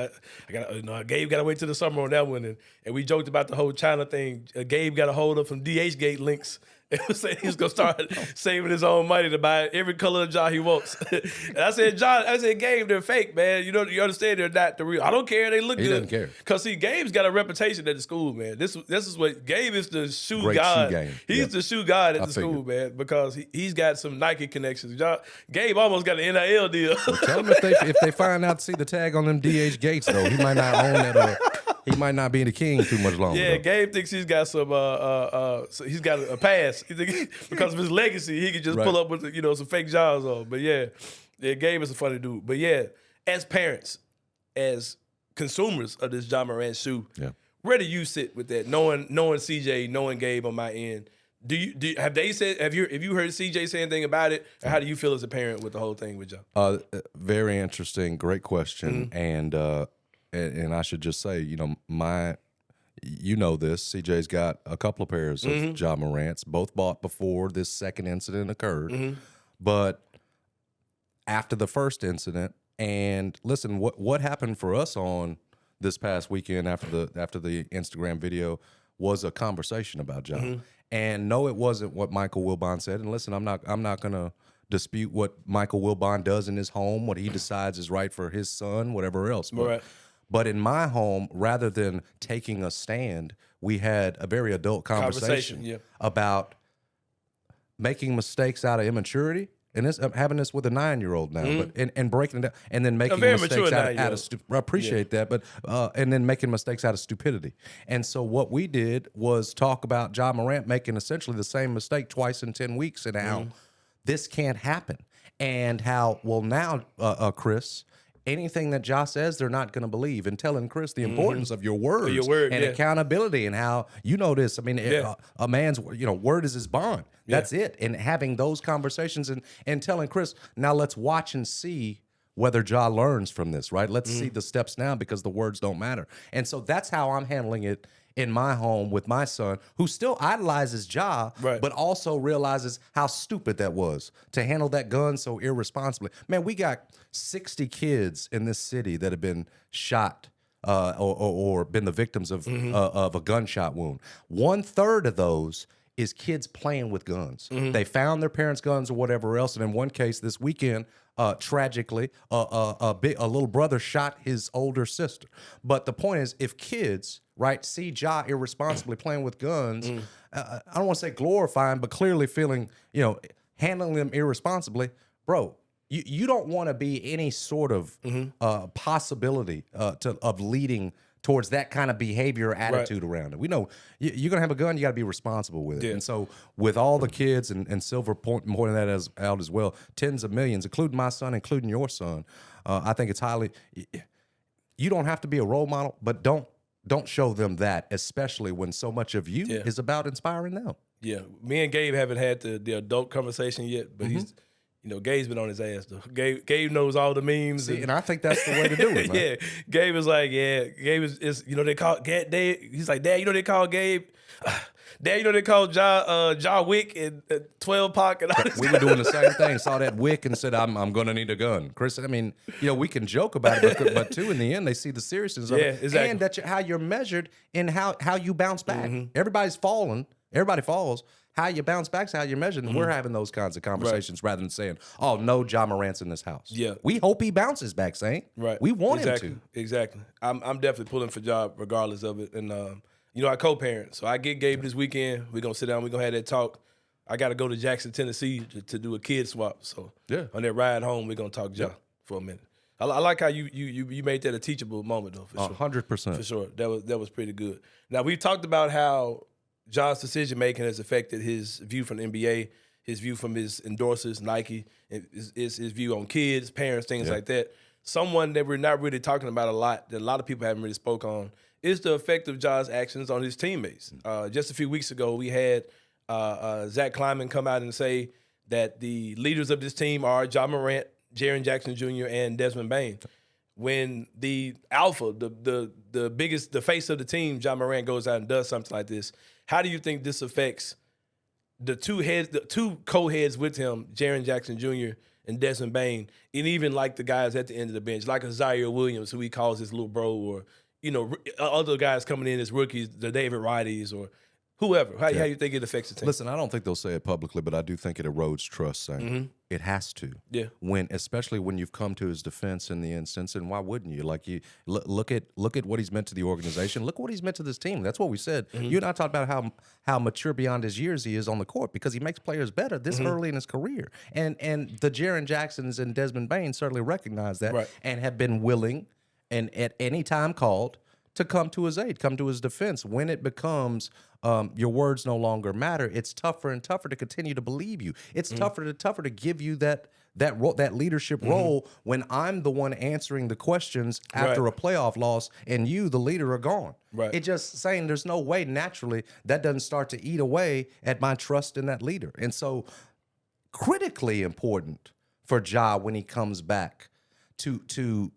Gabe got to wait till the summer on that one. And we joked about the whole China thing. Gabe got a hold of some DH Gate links. It was saying he was gonna start saving his own money to buy every color of Ja he wants. And I said, Gabe, they're fake, man. You understand they're not the real. I don't care. They look good. He doesn't care. Cause see, Gabe's got a reputation at the school, man. This is what Gabe is, the shoe Great god. shoe game. He's the shoe god at the school, man, because he's got some Nike connections. Gabe almost got an NIL deal. Well, tell him if they find out to see the tag on them DH Gates, though, he might not own that. He might not be the king too much longer. Yeah, though. Gabe thinks he's got some. He's got a pass. Because of his legacy, he can just pull up with some fake jaws on. But yeah, Gabe is a funny dude. But yeah, as parents, as consumers of this Ja Morant shoe, where do you sit with that? Knowing CJ, knowing Gabe on my end, have you heard CJ say anything about it? Or how do you feel as a parent with the whole thing with Ja? Very interesting, great question, and I should just say, this, CJ's got a couple of pairs of Ja Morants, both bought before this second incident occurred. But after the first incident, and listen, what happened for us on this past weekend after the Instagram video was a conversation about Ja. And no, it wasn't what Michael Wilbon said. And listen, I'm not gonna dispute what Michael Wilbon does in his home, what he decides is right for his son, whatever else. But in my home, rather than taking a stand, we had a very adult conversation about making mistakes out of immaturity. And I'm having this with a 9-year-old now, but and breaking it down, and then making mistakes out of I appreciate that, but and then making mistakes out of stupidity. And so what we did was talk about Ja Morant making essentially the same mistake twice in 10 weeks, and how this can't happen, and how now, Chris, anything that Ja says, they're not going to believe, and telling Chris the importance of your words and yeah. accountability and how, you know this. I mean, a man's, word is his bond. That's it. And having those conversations and telling Chris, now let's watch and see whether Ja learns from this, right? Let's see the steps now because the words don't matter. And so that's how I'm handling it in my home with my son, who still idolizes Ja, but also realizes how stupid that was to handle that gun so irresponsibly. Man, we got 60 kids in this city that have been shot or been the victims of a gunshot wound. 1/3 of those is kids playing with guns. They found their parents' guns or whatever else, and in one case this weekend, tragically, a little brother shot his older sister. But the point is, if kids, right, see Ja irresponsibly playing with guns, I don't want to say glorifying, but clearly feeling, handling them irresponsibly, bro, you don't want to be any sort of possibility of leading towards that kind of behavior or attitude around it. We know you're going to have a gun, you got to be responsible with it. And so with all the kids, and Silver pointing that out as well, tens of millions, including my son, including your son, I think it's highly, you don't have to be a role model, but don't show them that, especially when so much of you is about inspiring them. Yeah, me and Gabe haven't had the adult conversation yet, but he's, Gabe's been on his ass though. Gabe knows all the memes. See, and I think that's the way to do it, man. Gabe is like, Gabe is they call Dad. He's like, Dad, they call Gabe. Dad, they call Ja Wick and 12 Pac and all this. We were doing the same thing. Saw that Wick and said, I'm going to need a gun. Chris, I mean, we can joke about it, but too, in the end, they see the seriousness of it. Exactly. And that how you're measured in how you bounce back. Everybody's falling. Everybody falls. How you bounce back is how you're measured. And we're having those kinds of conversations rather than saying, oh, no, Ja Morant's in this house. Yeah. We hope he bounces back, Sain. Right. We want him to. Exactly. I'm definitely pulling for Ja regardless of it. And, I co-parent. So I get Gabe this weekend. We're going to sit down. We're going to have that talk. I got to go to Jackson, Tennessee to do a kid swap. So on that ride home, we're going to talk Ja for a minute. I like how you made that a teachable moment, though, for sure. 100%. For sure. That was pretty good. Now, we've talked about how Ja's decision-making has affected his view from the NBA, his view from his endorsers, Nike, his view on kids, parents, things like that. Someone that we're not really talking about a lot, that a lot of people haven't really spoke on, is the effect of Ja's actions on his teammates. Just a few weeks ago, we had Zach Kleiman come out and say that the leaders of this team are Ja Morant, Jaren Jackson Jr., and Desmond Bane. When the alpha, the biggest, the face of the team, Ja Morant, goes out and does something like this, how do you think this affects the two co-heads with him, Jaren Jackson Jr. and Desmond Bane, and even like the guys at the end of the bench, like a Zaire Williams, who he calls his little bro, or other guys coming in as rookies, the David Wrighties or whoever. How you think it affects the team? Listen, I don't think they'll say it publicly, but I do think it erodes trust, Sain. It has to. Yeah. Especially when you've come to his defense in the instance, and why wouldn't you? Like, you look at what he's meant to the organization. Look what he's meant to this team. That's what we said. You and I talked about how mature beyond his years he is on the court, because he makes players better this early in his career. And the Jaren Jacksons and Desmond Bane certainly recognize that and have been willing, and at any time called, to come to his aid, come to his defense. When it becomes your words no longer matter, it's tougher and tougher to continue to believe you. It's tougher to give you that leadership role when I'm the one answering the questions after a playoff loss and you, the leader, are gone. It just saying there's no way naturally that doesn't start to eat away at my trust in that leader. And so critically important for Ja when he comes back to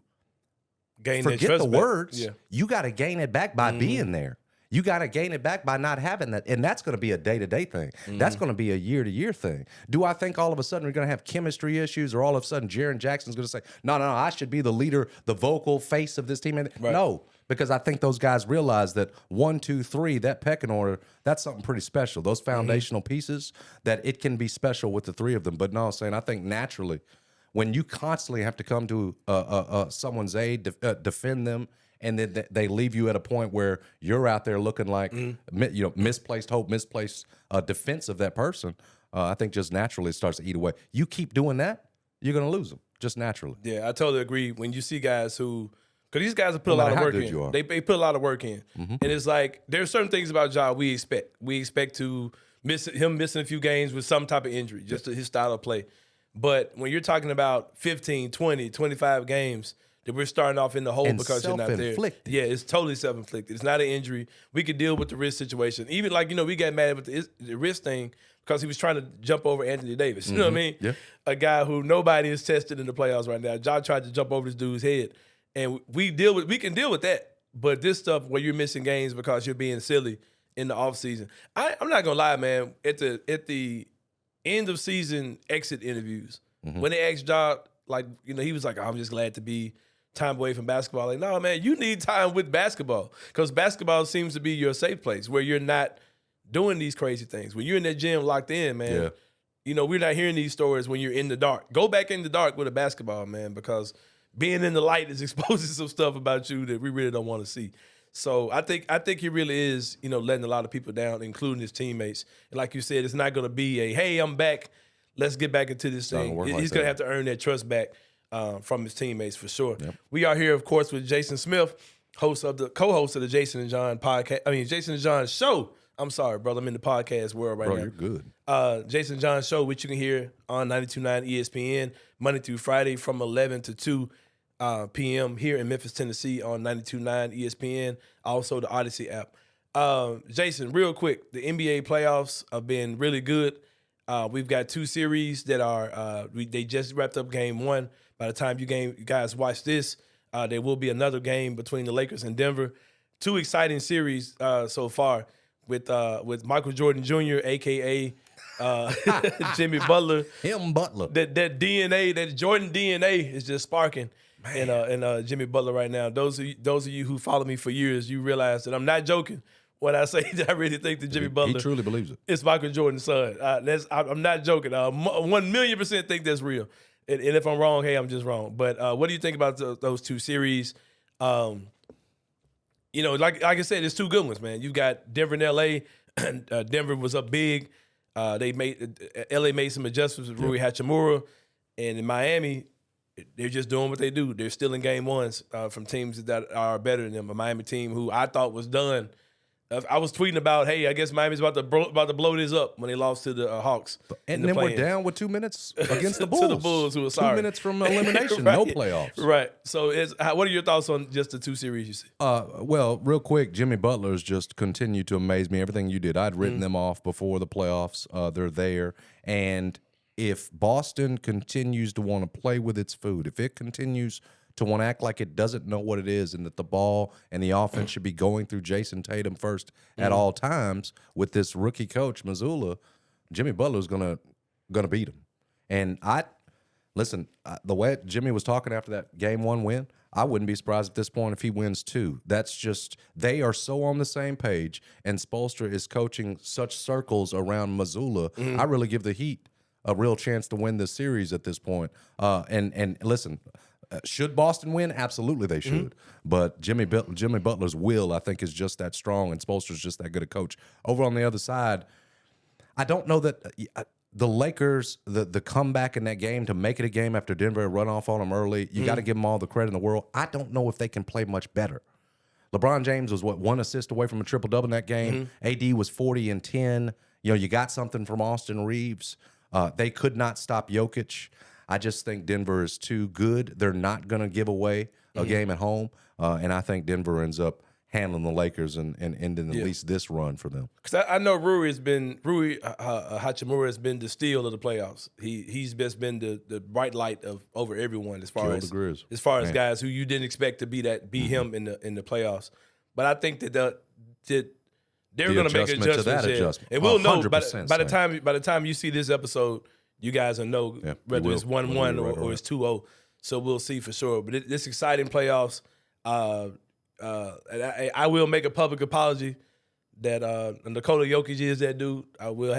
gain forget the words. You got to gain it back by being there. You got to gain it back by not having that. And that's going to be a day-to-day thing. That's going to be a year-to-year thing. Do I think all of a sudden we're going to have chemistry issues, or all of a sudden Jaren Jackson's going to say, no, I should be the leader, the vocal face of this team? No, because I think those guys realize that 1, 2, 3, that pecking order, that's something pretty special. Those foundational pieces, that it can be special with the three of them. But no, saying I think naturally, when you constantly have to come to someone's aid, defend them, and then they leave you at a point where you're out there looking like misplaced hope, misplaced defense of that person, I think just naturally it starts to eat away. You keep doing that, you're going to lose them, just naturally. Yeah, I totally agree. When you see guys who, because these guys have put a lot of work in. They put a lot of work in. And it's like, there's certain things about Ja we expect. We expect him missing a few games with some type of injury, just his style of play. But when you're talking about 15, 20, 25 games that we're starting off in the hole And because you're not there. self-inflicted. Yeah, it's totally self-inflicted. It's not an injury. We could deal with the wrist situation. Even like, we got mad with the wrist thing because he was trying to jump over Anthony Davis. You know what I mean? Yeah. A guy who nobody is tested in the playoffs right now. Ja tried to jump over this dude's head. And we can deal with that. But this stuff where you're missing games because you're being silly in the offseason. I'm not gonna lie, man. At the end of season exit interviews, when they asked Ja, like, he was like, I'm just glad to be time away from basketball. Like, no, man, you need time with basketball because basketball seems to be your safe place where you're not doing these crazy things. When you're in that gym locked in, man, we're not hearing these stories when you're in the dark. Go back in the dark with a basketball, man, because being in the light is exposing some stuff about you that we really don't want to see. So I think he really is, letting a lot of people down, including his teammates. And like you said, it's not going to be a, hey, I'm back. Let's get back into this thing. He's going to have to earn that trust back from his teammates for sure. Yep. We are here, of course, with Jason Smith, co-host of the Jason and John podcast. Jason and John show. I'm sorry, brother. I'm in the podcast world right now. Bro, you're good. Jason and John show, which you can hear on 92.9 ESPN Monday through Friday from 11 to 2 p.m. here in Memphis, Tennessee on 92.9 ESPN. Also the Odyssey app. Jason, real quick, the NBA playoffs have been really good. We've got 2 series that are they just wrapped up game 1. By the time you guys watch this, there will be another game between the Lakers and Denver. 2 exciting series so far with Michael Jordan Jr., aka Jimmy Butler. Him Butler. That DNA, that Jordan DNA is just sparking in Jimmy Butler right now. Those of you who follow me for years, you realize that I'm not joking when I say that I really think that Jimmy Butler, he truly believes it. It's Michael Jordan's son. I'm not joking. 1,000,000% think that's real. And if I'm wrong, hey, I'm just wrong. But what do you think about those 2 series? Like I said, it's 2 good ones, man. You've got Denver and LA. Denver was up big. LA made some adjustments with Rui Hachimura. And in Miami, they're just doing what they do. They're still in game 1s from teams that are better than them. A Miami team who I thought was done. I was tweeting about, hey, I guess Miami's about to blow this up when they lost to the Hawks. And then we're down with 2 minutes against the Bulls. To the Bulls, who were sorry. 2 minutes from elimination, Right. no playoffs. Right. So what are your thoughts on just the 2 series you see? Well, real quick, Jimmy Butler's just continued to amaze me. Everything you did, I'd written them off before the playoffs. They're there. And if Boston continues to want to play with its food, if it continues to want to act like it doesn't know what it is and that the ball and the offense should be going through Jason Tatum first at all times with this rookie coach, Mazzulla, Jimmy Butler's gonna beat him. And the way Jimmy was talking after that game 1 win, I wouldn't be surprised at this point if he wins 2. That's just, they are so on the same page, and Spoelstra is coaching such circles around Mazzulla. I really give the Heat a real chance to win this series at this point. And listen, should Boston win? Absolutely, they should. But Jimmy Butler's will, I think, is just that strong, and Spoelstra's just that good a coach. Over on the other side, I don't know that the Lakers, the comeback in that game to make it a game after Denver run off on them early, you got to give them all the credit in the world. I don't know if they can play much better. LeBron James was, 1 assist away from a triple-double in that game. AD was 40 and 10. You got something from Austin Reeves. They could not stop Jokic. I just think Denver is too good. They're not going to give away a game at home, and I think Denver ends up handling the Lakers and ending at least this run for them. Because I know Rui Hachimura has been the steal of the playoffs. He's just been the bright light over everyone as far as guys who you didn't expect to be him in the playoffs. But I think that they're going to make adjustments. And we'll know by the time you see this episode, you guys will know whether it's 1-1 or it's 2-0. So we'll see for sure. But this exciting playoffs. And I will make a public apology that Nikola Jokic is that dude. I will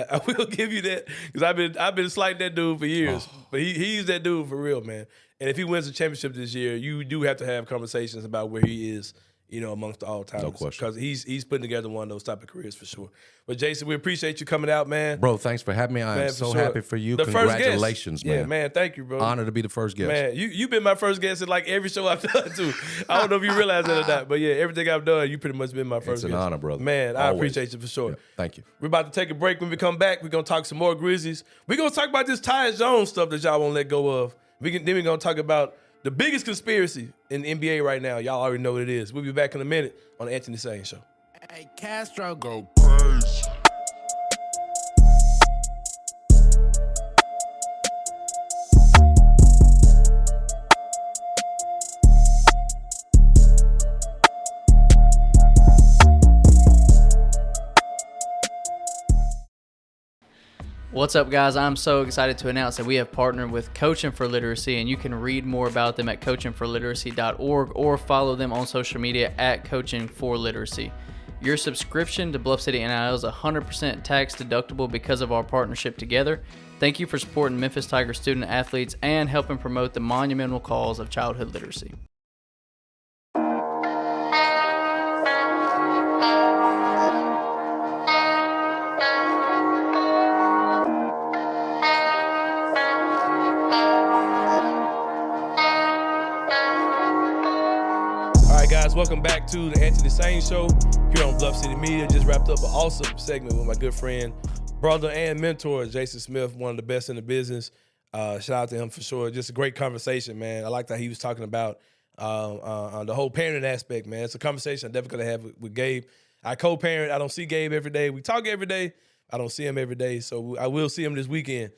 give you that because I've been slighting that dude for years. But he's that dude for real, man. And if he wins the championship this year, you do have to have conversations about where he is, amongst the all-timers. No question. Because he's putting together one of those type of careers for sure. But, Jason, we appreciate you coming out, man. Bro, thanks for having me. I am so happy for you. Congratulations, man. Yeah, man, thank you, bro. Honor to be the first guest. Man, you've been my first guest in like every show I've done, too. I don't know if you realize that or not, but, yeah, everything I've done, you pretty much been my first guest. It's an honor, brother. Man, I appreciate you for sure. Yeah, thank you. We're about to take a break. When we come back, we're going to talk some more Grizzlies. We're going to talk about this Tyus Jones stuff that y'all won't let go of. Then we're going to talk about The biggest conspiracy in the NBA right now, y'all already know what it is. We'll be back in a minute on the Anthony Sain Show. Hey, Castro, go crazy. What's up, guys? I'm so excited to announce that we have partnered with Coaching for Literacy, and you can read more about them at coachingforliteracy.org or follow them on social media at Coaching for Literacy. Your subscription to Bluff City NIL is 100% tax deductible because of our partnership together. Thank you for supporting Memphis Tiger student athletes and helping promote the monumental cause of childhood literacy. Welcome back to the Anthony Sain Show here on Bluff City Media. Just wrapped up an awesome segment with my good friend, brother, and mentor, Jason Smith, one of the best in the business. Shout out to him for sure. Just a great conversation, man. I liked how he was talking about the whole parenting aspect, man. It's a conversation I'm definitely going to have with Gabe. I co-parent. I don't see Gabe every day. We talk every day. I don't see him every day. So I will see him this weekend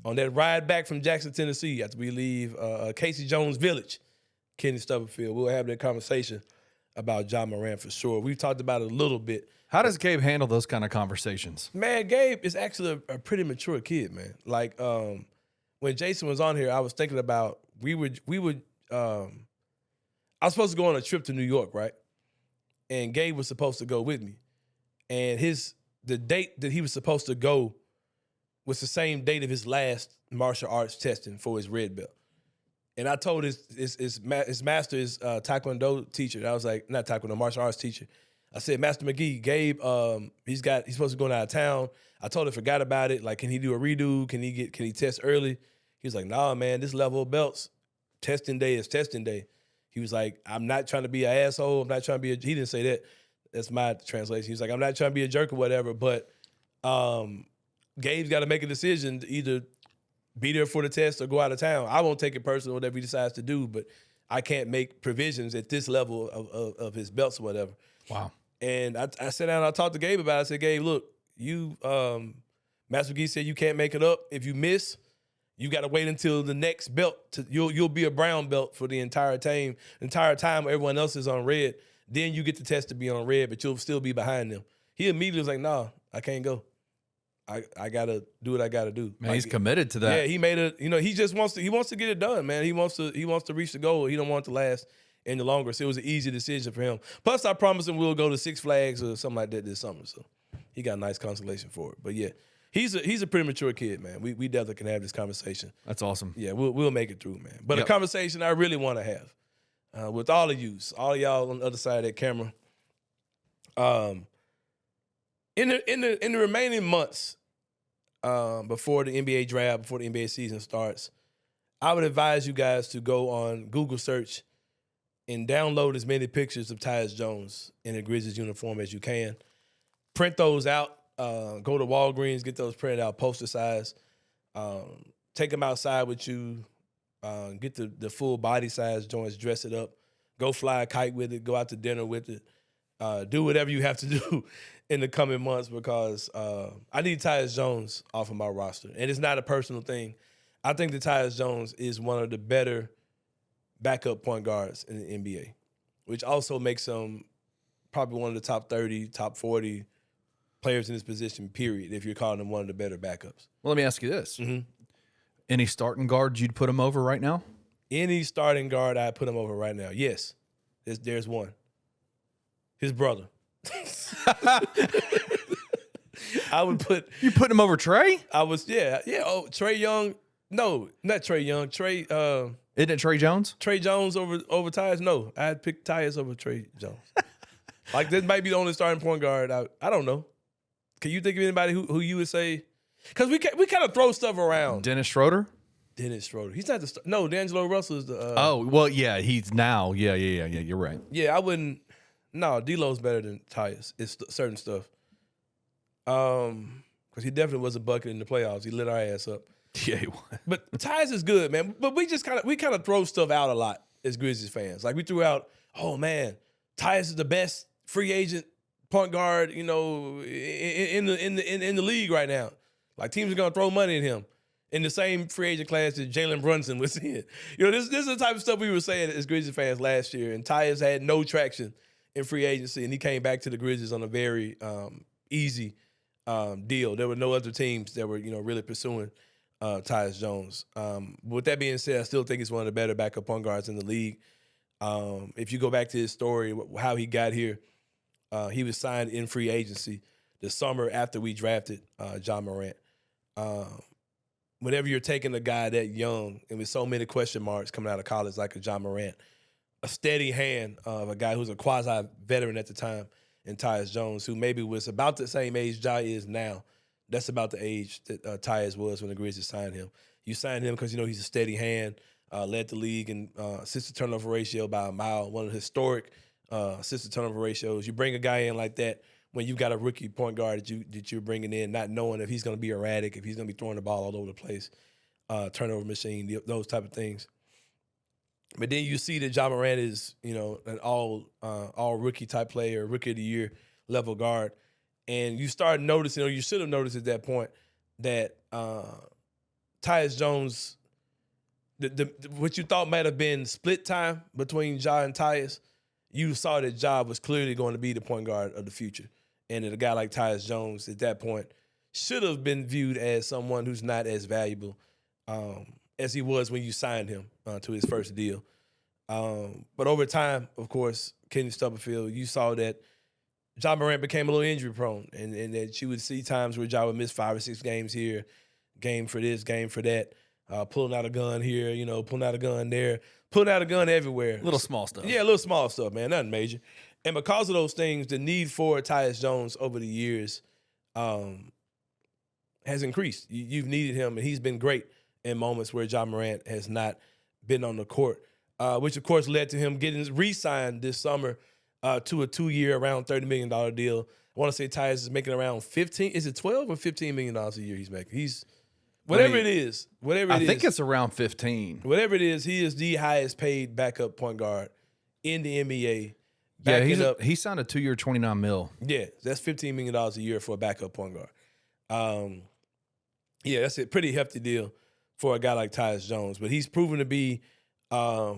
on that ride back from Jackson, Tennessee after we leave Casey Jones Village, Kenny Stubblefield. We'll have that conversation about Ja Morant for sure. We've talked about it a little bit. How does Gabe handle those kind of conversations? Man, Gabe is actually a pretty mature kid, man. Like when Jason was on here, I was thinking about I was supposed to go on a trip to New York, right? And Gabe was supposed to go with me. And the date that he was supposed to go was the same date of his last martial arts testing for his red belt. And I told his master, his Taekwondo teacher, I was like, not Taekwondo, martial arts teacher. I said, Master McGee, Gabe, he's supposed to be going out of town. I told him, forgot about it. Like, can he do a redo? Can he test early? He was like, nah, man, this level of belts, testing day is testing day. He was like, I'm not trying to be an asshole. I'm not trying to be he didn't say that. That's my translation. He was like, I'm not trying to be a jerk or whatever, but Gabe's got to make a decision to either be there for the test or go out of town. I won't take it personal, whatever he decides to do, but I can't make provisions at this level of his belts or whatever. Wow. And I sat down and I talked to Gabe about it. I said, Gabe, look, you, Master McGee said you can't make it up. If you miss, you got to wait until the next belt. You'll be a brown belt for the entire time everyone else is on red. Then you get the test to be on red, but you'll still be behind them. He immediately was like, nah, I can't go. I gotta do what I gotta do. Man, he's committed to that. Yeah, he made it. He just wants to get it done, man. He wants to reach the goal. He don't want it to last any longer. So it was an easy decision for him. Plus, I promised him we'll go to Six Flags or something like that this summer. So he got a nice consolation for it. But yeah, he's a pretty mature kid, man. We definitely can have this conversation. That's awesome. Yeah, we'll make it through, man. But a conversation I really want to have with all of you, all of y'all on the other side of that camera. In the remaining months before the NBA draft, before the NBA season starts, I would advise you guys to go on Google search and download as many pictures of Tyus Jones in a Grizzlies uniform as you can. Print those out. Go to Walgreens, get those printed out, poster size. Take them outside with you. Get the full body size joints, dress it up. Go fly a kite with it. Go out to dinner with it. Do whatever you have to do in the coming months because I need Tyus Jones off of my roster. And it's not a personal thing. I think that Tyus Jones is one of the better backup point guards in the NBA, which also makes him probably one of the top 30, top 40 players in this position, period, if you're calling him one of the better backups. Well, let me ask you this. Mm-hmm. Any starting guards you'd put him over right now? Any starting guard I'd put him over right now, yes. There's one. His brother. I would put... You put him over Trey? Yeah. Oh, Trey Young. No, not Trey Young. Trey... Isn't it Trey Jones? Trey Jones over Tyus? No, I'd pick Tyus over Trey Jones. Like, this might be the only starting point guard. I don't know. Can you think of anybody who you would say? Because we kind of throw stuff around. Dennis Schroeder? Dennis Schroeder. He's not the no. D'Angelo Russell is the. Oh well, yeah. He's now. Yeah. You're right. Yeah, I wouldn't. No, D'Lo's better than Tyus. It's certain stuff. Because he definitely was a bucket in the playoffs. He lit our ass up. Yeah, he was. But Tyus is good, man. But we kind of throw stuff out a lot as Grizzlies fans. Like we threw out, oh man, Tyus is the best free agent point guard, in the league right now. Like teams are gonna throw money at him in the same free agent class that Jalen Brunson was in. This is the type of stuff we were saying as Grizzlies fans last year. And Tyus had no traction in free agency, and he came back to the Grizzlies on a very easy deal. There were no other teams that were really pursuing Tyus Jones. With that being said, I still think he's one of the better backup point guards in the league. If you go back to his story, how he got here, he was signed in free agency the summer after we drafted Ja Morant. Whenever you're taking a guy that young and with so many question marks coming out of college like a Ja Morant, a steady hand of a guy who's a quasi-veteran at the time in Tyus Jones, who maybe was about the same age Ja is now. That's about the age that Tyus was when the Grizzlies signed him. You signed him because he's a steady hand, led the league in assist to turnover ratio by a mile, one of the historic assist to turnover ratios. You bring a guy in like that when you've got a rookie point guard that you're bringing in, not knowing if he's going to be erratic, if he's going to be throwing the ball all over the place, turnover machine, those type of things. But then you see that Ja Morant is, an all rookie type player, rookie of the year level guard. And you start noticing, or you should have noticed at that point, that Tyus Jones, what you thought might have been split time between Ja and Tyus, you saw that Ja was clearly going to be the point guard of the future. And that a guy like Tyus Jones at that point should have been viewed as someone who's not as valuable as he was when you signed him to his first deal. But over time, of course, Kenny Stubblefield, you saw that Ja Morant became a little injury prone, and that you would see times where Ja would miss 5 or 6 games here, game for this, game for that, pulling out a gun here, pulling out a gun there, pulling out a gun everywhere. Little small stuff. Yeah, little small stuff, man, nothing major. And because of those things, the need for Tyus Jones over the years has increased. You've needed him, and he's been great in moments where Ja Morant has not been on the court, which, of course, led to him getting re-signed this summer to a 2-year, around $30 million deal. I want to say Tyus is making around 15. Is it 12 or $15 million a year he's making? He's whatever it is. I think it's around 15. Whatever it is, he is the highest paid backup point guard in the NBA. Yeah, he signed a 2-year, $29 million. Yeah, that's $15 million a year for a backup point guard. Yeah, that's a pretty hefty deal for a guy like Tyus Jones. But he's proven to be a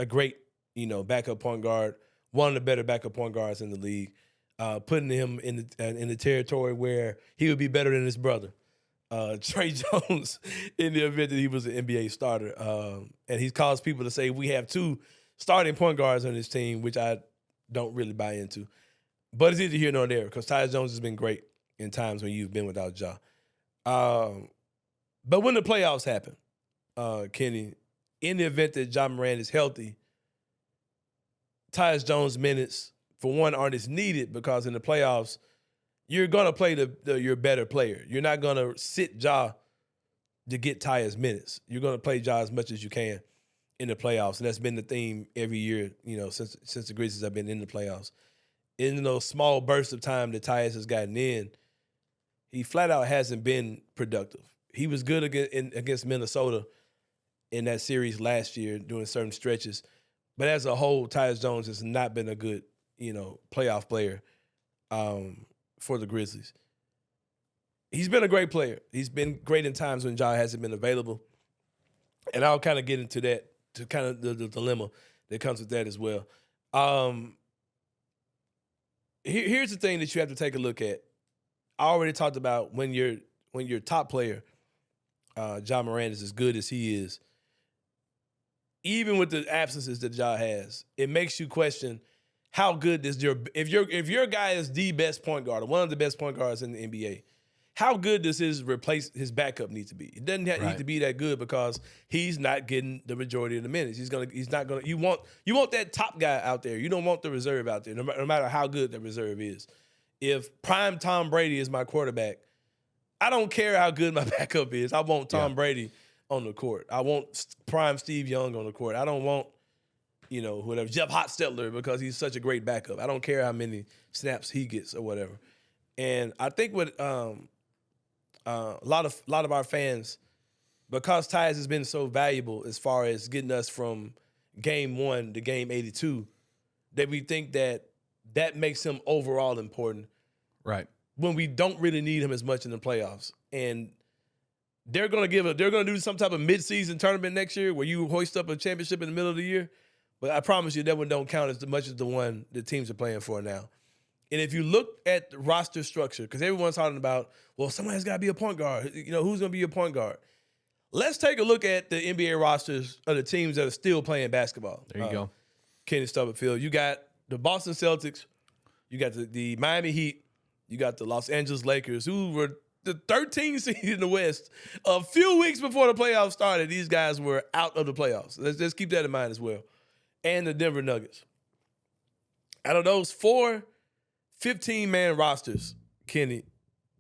great, backup point guard, one of the better backup point guards in the league, putting him in the territory where he would be better than his brother, Trey Jones, in the event that he was an NBA starter. And he's caused people to say we have 2 starting point guards on this team, which I don't really buy into. But it's either here nor there because Tyus Jones has been great in times when you've been without Ja. But when the playoffs happen, Kenny, in the event that Ja Morant is healthy, Tyus Jones' minutes, for one, aren't as needed because in the playoffs, you're going to play your better player. You're not going to sit Ja to get Tyus minutes. You're going to play Ja as much as you can in the playoffs, and that's been the theme every year, since the Grizzlies have been in the playoffs. In those small bursts of time that Tyus has gotten in, he flat out hasn't been productive. He was good against Minnesota in that series last year during certain stretches. But as a whole, Tyus Jones has not been a good, playoff player for the Grizzlies. He's been a great player. He's been great in times when Ja hasn't been available. And I'll kind of get into that, to kind of the dilemma that comes with that as well. Here's the thing that you have to take a look at. I already talked about when your top player, Ja Morant, is as good as he is, even with the absences that Ja has, it makes you question how good if your guy is the best point guard or one of the best point guards in the NBA, how good does his backup need to be? It doesn't need to be that good because he's not getting the majority of the minutes. He's not gonna. You want that top guy out there. You don't want the reserve out there, no matter how good the reserve is. If prime Tom Brady is my quarterback, I don't care how good my backup is. I want Tom Brady on the court. I want prime Steve Young on the court. I don't want, whatever, Jeff Hostetler because he's such a great backup. I don't care how many snaps he gets or whatever. And I think what a lot of our fans because Tyus has been so valuable as far as getting us from game 1 to game 82, that we think that makes him overall important. Right. When we don't really need him as much in the playoffs. And they're gonna do some type of midseason tournament next year where you hoist up a championship in the middle of the year. But I promise you that one don't count as much as the one the teams are playing for now. And if you look at the roster structure, because everyone's talking about, well, somebody's got to be a point guard. Who's going to be a point guard? Let's take a look at the NBA rosters of the teams that are still playing basketball. There you go. Kenny Stubblefield. You got the Boston Celtics. You got the Miami Heat. You got the Los Angeles Lakers, who were the 13th seed in the West. A few weeks before the playoffs started, these guys were out of the playoffs. Let's keep that in mind as well. And the Denver Nuggets. Out of those 4 15-man rosters, Kenny,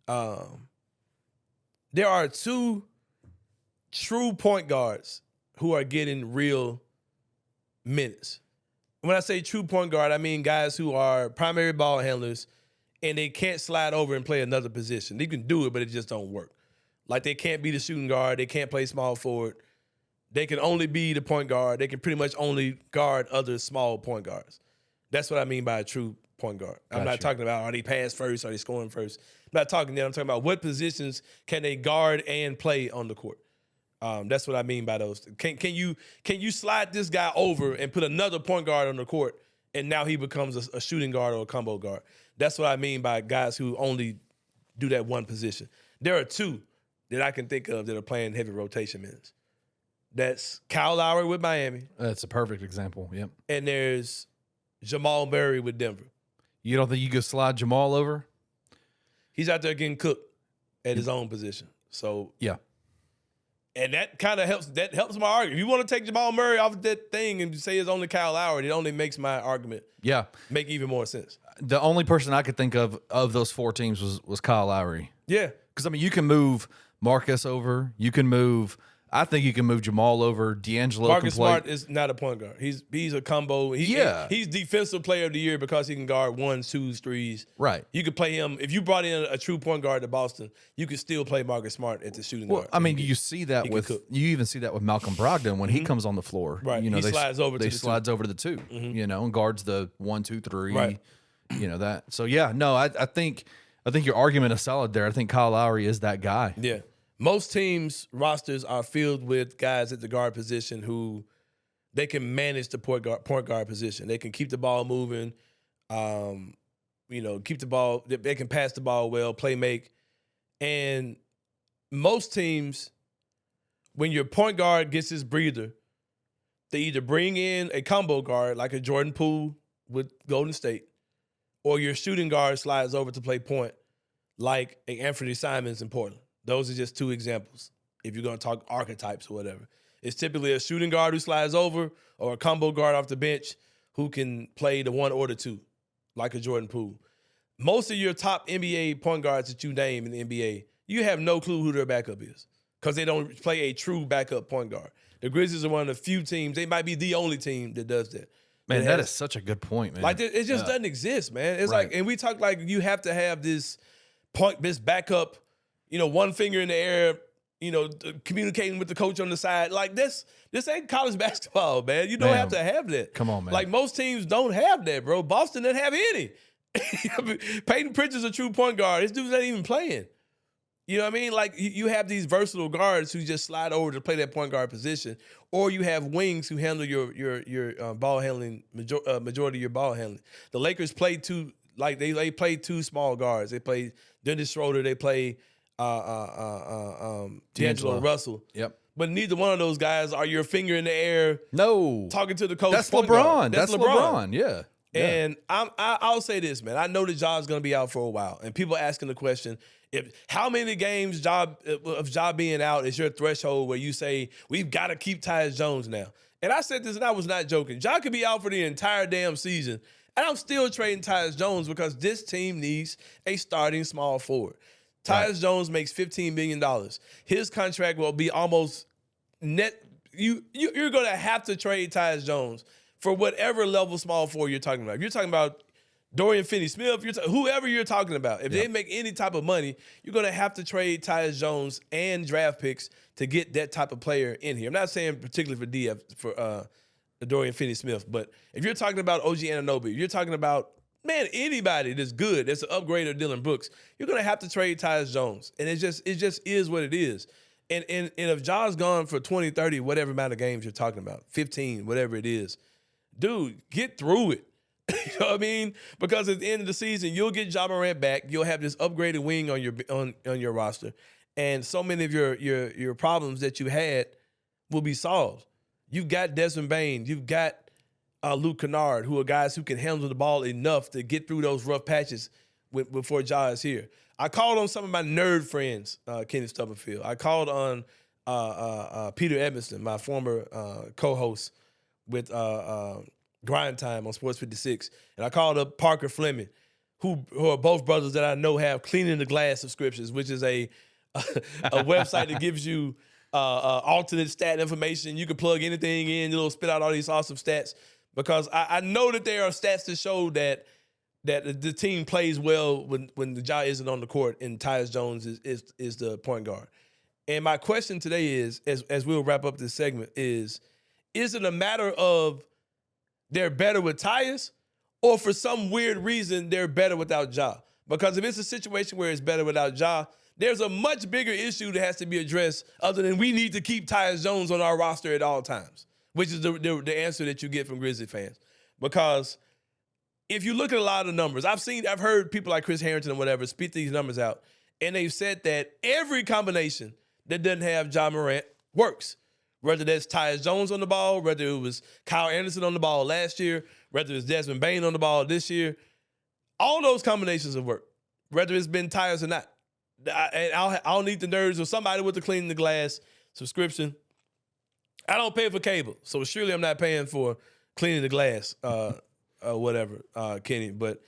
there are 2 true point guards who are getting real minutes. When I say true point guard, I mean guys who are primary ball handlers and they can't slide over and play another position. They can do it, but it just don't work. Like they can't be the shooting guard. They can't play small forward. They can only be the point guard. They can pretty much only guard other small point guards. That's what I mean by a true point guard. I'm not talking about are they pass first, are they scoring first. I'm not talking that. I'm talking about what positions can they guard and play on the court. That's what I mean by those. Can you slide this guy over and put another point guard on the court and now he becomes a shooting guard or a combo guard? That's what I mean by guys who only do that one position. There are 2 that I can think of that are playing heavy rotation minutes. That's Kyle Lowry with Miami. That's a perfect example. Yep. And there's Jamal Murray with Denver. You don't think you could slide Jamal over? He's out there getting cooked at his own position. So yeah. And that kind of helps. That helps my argument. If you want to take Jamal Murray off that thing and say it's only Kyle Lowry, it only makes my argument make even more sense. The only person I could think of those 4 teams was Kyle Lowry. Yeah. Because, I mean, you can move Marcus over. You can move – I think you can move Jamal over. D'Angelo Marcus can play. Smart is not a point guard. He's a combo. He's defensive player of the year because he can guard 1s, 2s, 3s. Right. You could play him. If you brought in a true point guard to Boston, you could still play Marcus Smart at the shooting guard. I mean, you see that you even see that with Malcolm Brogdon when he comes on the floor. Right. He slides over to the slides over to the 2, and guards the 1, 2, 3. Right. That. So, yeah, no, I think your argument is solid there. I think Kyle Lowry is that guy. Yeah. Most teams' rosters are filled with guys at the guard position who they can manage the point guard position. They can keep the ball moving, keep the ball. They can pass the ball well, play make. And most teams, when your point guard gets his breather, they either bring in a combo guard like a Jordan Poole with Golden State, or your shooting guard slides over to play point like a Anthony Simons in Portland. Those are just 2 examples. If you're going to talk archetypes or whatever, it's typically a shooting guard who slides over or a combo guard off the bench who can play the 1 or the 2, like a Jordan Poole. Most of your top NBA point guards that you name in the NBA, you have no clue who their backup is because they don't play a true backup point guard. The Grizzlies are one of the few teams, they might be the only team that does that. Man, that is such a good point, man. Like, it just doesn't exist, man. It's like, and we talk like you have to have this backup, one finger in the air, communicating with the coach on the side. Like, this ain't college basketball, man. You don't have to have that. Come on, man. Like, most teams don't have that, bro. Boston doesn't have any. Peyton Pritchard's a true point guard. This dude's not even playing. You know what I mean? Like, you have these versatile guards who just slide over to play that point guard position, or you have wings who handle your ball handling, majority of your ball handling. The Lakers play 2, like, they play 2 small guards. They play Dennis Schroeder. They play D'Angelo Russell. Yep. But neither one of those guys are your finger in the air. No. Talking to the coach. That's LeBron. That's LeBron. Yeah. And I'll say this, man. I know that Ja's going to be out for a while, and people asking the question: how many games of Ja being out is your threshold where you say we've got to keep Tyus Jones now? And I said this, and I was not joking. Ja could be out for the entire damn season, and I'm still trading Tyus Jones because this team needs a starting small forward. Tyus Jones makes $15 million. His contract will be almost net. You're going to have to trade Tyus Jones for whatever level small forward you're talking about. If you're talking about Dorian Finney-Smith, whoever you're talking about, if they make any type of money, you're going to have to trade Tyus Jones and draft picks to get that type of player in here. I'm not saying particularly for for Dorian Finney-Smith, but if you're talking about OG Anunoby, if you're talking about, man, anybody that's good, that's an upgrade of Dylan Brooks, you're going to have to trade Tyus Jones. And it just is what it is. And if Ja's gone for 20, 30, whatever amount of games you're talking about, 15, whatever it is, dude, get through it. You know what I mean? Because at the end of the season, you'll get Ja Morant back. You'll have this upgraded wing on your roster, and so many of your problems that you had will be solved. You've got Desmond Bane. You've got Luke Kennard, who are guys who can handle the ball enough to get through those rough patches before Ja is here. I called on some of my nerd friends, Kenny Stubblefield. I called on Peter Edmondson, my former co-host with Grind Time on Sports 56. And I called up Parker Fleming, who are both brothers that I know have Cleaning the Glass subscriptions, which is a website that gives you alternate stat information. You can plug anything in, it'll spit out all these awesome stats. Because I know that there are stats to show that the team plays well when the Ja isn't on the court and Tyus Jones is the point guard. And my question today is, as we'll wrap up this segment, is it a matter of they're better with Tyus, or for some weird reason they're better without Ja? Because if it's a situation where it's better without Ja, there's a much bigger issue that has to be addressed other than we need to keep Tyus Jones on our roster at all times, which is the answer that you get from Grizzly fans. Because if you look at a lot of the numbers, I've heard people like Chris Harrington and whatever spit these numbers out, and they've said that every combination that doesn't have Ja Morant works. Whether that's Tyus Jones on the ball, whether it was Kyle Anderson on the ball last year, whether it's Desmond Bane on the ball this year, all those combinations have worked, whether it's been Tyus or not. I'll need the nerds or somebody with the Cleaning the Glass subscription. I don't pay for cable, so surely I'm not paying for Cleaning the Glass, whatever, Kenny. But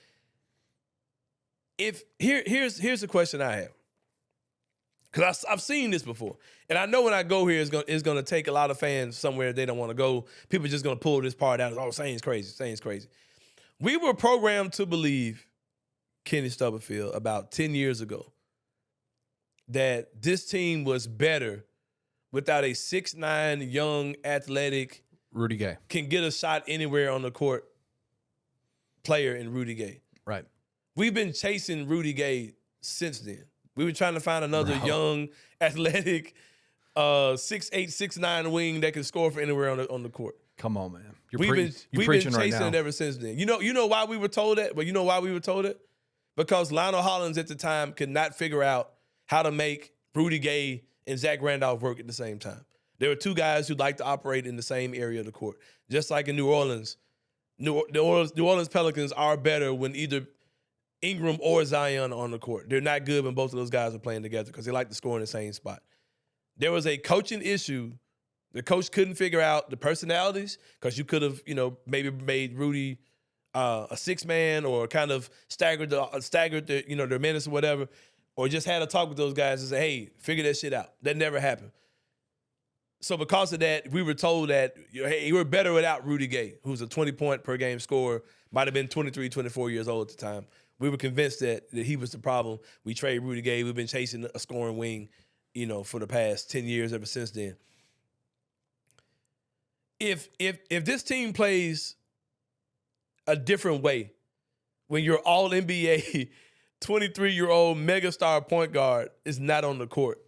here's the question I have, because I've seen this before, and I know when I go here, it's gonna take a lot of fans somewhere they don't want to go. People are just gonna pull this part out. Oh, Sain's crazy. Sain's crazy. We were programmed to believe, Kenny Stubblefield, about 10 years ago, that this team was better without a 6'9", young, athletic, Rudy Gay, can get a shot anywhere on the court player in Rudy Gay. right? We've been chasing Rudy Gay since then. We were trying to find another young, athletic, 6'8", 6'9" wing that can score for anywhere on the court. Come on, man. We've been preaching chasing right now. it ever since then. You know why we were told that? But you know why we were told it? Because Lionel Hollins at the time could not figure out how to make Rudy Gay and Zach Randolph work at the same time. There were two guys who like to operate in the same area of the court. Just like in New Orleans, New Orleans Pelicans are better when either Ingram or Zion are on the court. They're not good when both of those guys are playing together because they like to score in the same spot. There was a coaching issue. The coach couldn't figure out the personalities because you could have, maybe made Rudy a six-man or kind of staggered their minutes or whatever, or just had a talk with those guys and say, hey, figure that shit out. That never happened. So because of that, we were told that, hey, we're better without Rudy Gay, who's a 20-point-per-game scorer, might have been 23, 24 years old at the time. We were convinced that he was the problem. We trade Rudy Gay. We've been chasing a scoring wing, for the past 10 years ever since then. If this team plays a different way, when your all-NBA 23-year-old megastar point guard is not on the court,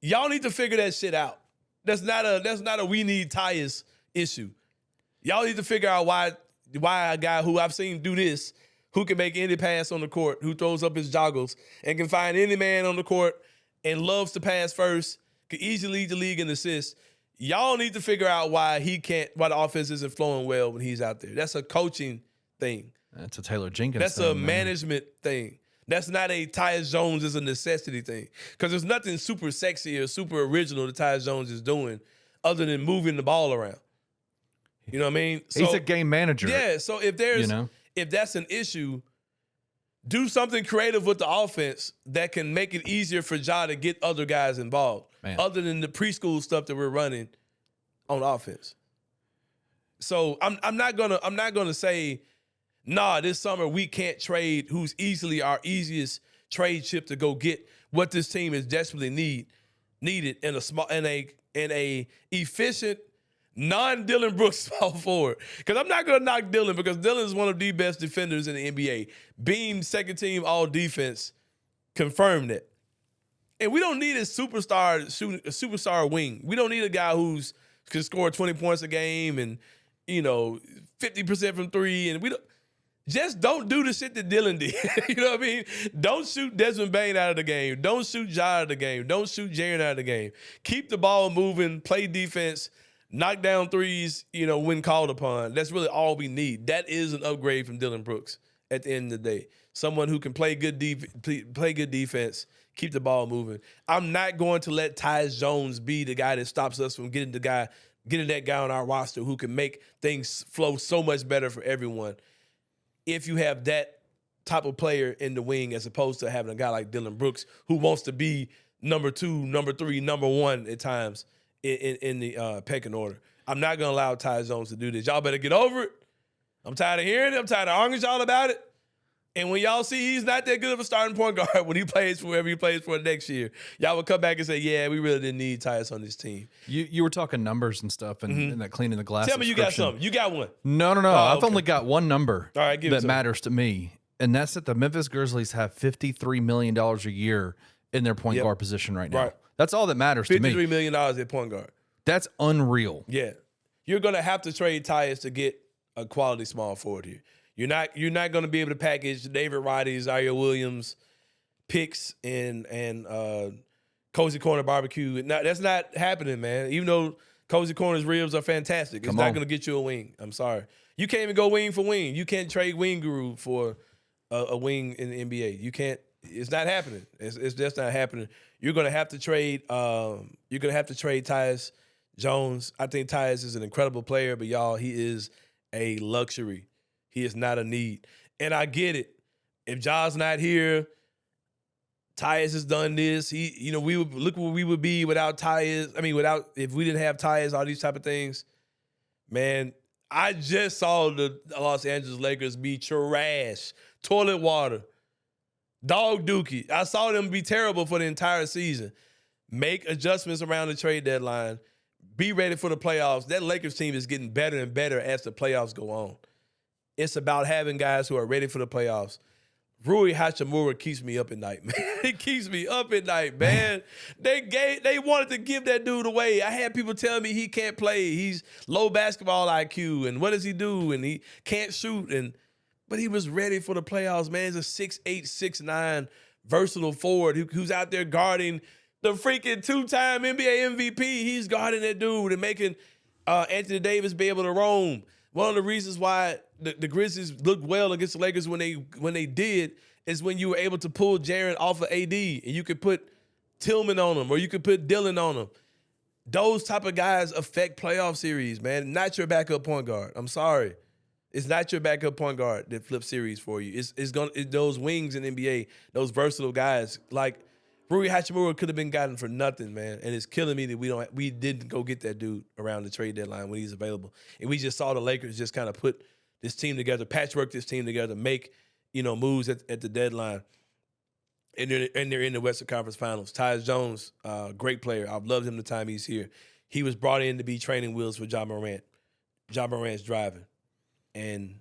y'all need to figure that shit out. That's not a we need Tyus issue. Y'all need to figure out why a guy who I've seen do this, who can make any pass on the court, who throws up his joggles and can find any man on the court and loves to pass first, can easily lead the league in assists. Y'all need to figure out why the offense isn't flowing well when he's out there. That's a coaching thing. That's a Taylor Jenkins That's thing, a man. management thing. That's not a Tyus Jones is a necessity thing. Because there's nothing super sexy or super original that Tyus Jones is doing other than moving the ball around. You know what I mean? He's a game manager. Yeah, so if that's an issue, do something creative with the offense that can make it easier for Ja to get other guys involved, other than the preschool stuff that we're running on offense. So I'm not gonna say nah, this summer we can't trade who's easily our easiest trade chip to go get what this team is desperately needed in a efficient non-Dillon Brooks small forward. Because I'm not going to knock Dillon because Dillon is one of the best defenders in the NBA. Being second team all defense confirmed it. And we don't need a superstar wing. We don't need a guy who's can score 20 points a game and 50% from three. And we don't do the shit that Dillon did. You know what I mean? Don't shoot Desmond Bane out of the game. Don't shoot Ja out of the game. Don't shoot Jaren out of the game. Keep the ball moving. Play defense. Knock down threes. When called upon. That's really all we need. That is an upgrade from Dillon Brooks. At the end of the day, someone who can play good defense. Keep the ball moving. I'm not going to let Tyus Jones be the guy that stops us from getting that guy on our roster who can make things flow so much better for everyone. If you have that type of player in the wing as opposed to having a guy like Dillon Brooks who wants to be number 2, number 3, number 1 at times in the pecking order. I'm not going to allow Tyus Jones to do this. Y'all better get over it. I'm tired of hearing it. I'm tired of arguing with y'all about it. And when y'all see he's not that good of a starting point guard when he plays for whoever he plays for next year, y'all will come back and say, yeah, we really didn't need Tyus on this team. You were talking numbers and stuff and that cleaning the glass. Tell me you got something. You got one. No. I've only got one number that matters to me, and that's that the Memphis Grizzlies have $53 million a year in their point guard position right now. Right. That's all that matters to me. $53 million at point guard. That's unreal. Yeah. You're going to have to trade Tyus to get a quality small forward here. You're not going to be able to package David Roddy, Zaire Williams, picks, and Cozy Corner barbecue. That's not happening, man. Even though Cozy Corner's ribs are fantastic, it's not going to get you a wing. I'm sorry. You can't even go wing for wing. You can't trade Wing Guru for a wing in the NBA. You can't. It's not happening. It's just not happening. You're going to have to trade. You're going to have to trade Tyus Jones. I think Tyus is an incredible player, but y'all, he is a luxury. He is not a need. And I get it. If Ja's not here, Tyus has done this. We would look where we would be without Tyus. If we didn't have Tyus, all these type of things. Man, I just saw the Los Angeles Lakers be trash, toilet water, dog dookie. I saw them be terrible for the entire season. Make adjustments around the trade deadline. Be ready for the playoffs. That Lakers team is getting better and better as the playoffs go on. It's about having guys who are ready for the playoffs. Rui Hachimura keeps me up at night, man. He keeps me up at night, man. They wanted to give that dude away. I had people tell me he can't play. He's low basketball IQ, and what does he do? And he can't shoot. But he was ready for the playoffs, man. He's a 6'8", 6'9", versatile forward who's out there guarding the freaking 2-time NBA MVP. He's guarding that dude and making Anthony Davis be able to roam. One of the reasons why the Grizzlies looked well against the Lakers when they did is when you were able to pull Jaren off of AD and you could put Tillman on him or you could put Dillon on him. Those type of guys affect playoff series, man. Not your backup point guard. I'm sorry. It's not your backup point guard that flips series for you. It's those wings in NBA, those versatile guys like Rui Hachimura could have been gotten for nothing, man. And it's killing me that we didn't go get that dude around the trade deadline when he's available. And we just saw the Lakers just kind of put this team together, patchwork this team together, make moves at the deadline. And they're in the Western Conference Finals. Tyus Jones, great player. I've loved him the time he's here. He was brought in to be training wheels for Ja Morant. Ja Morant's driving. And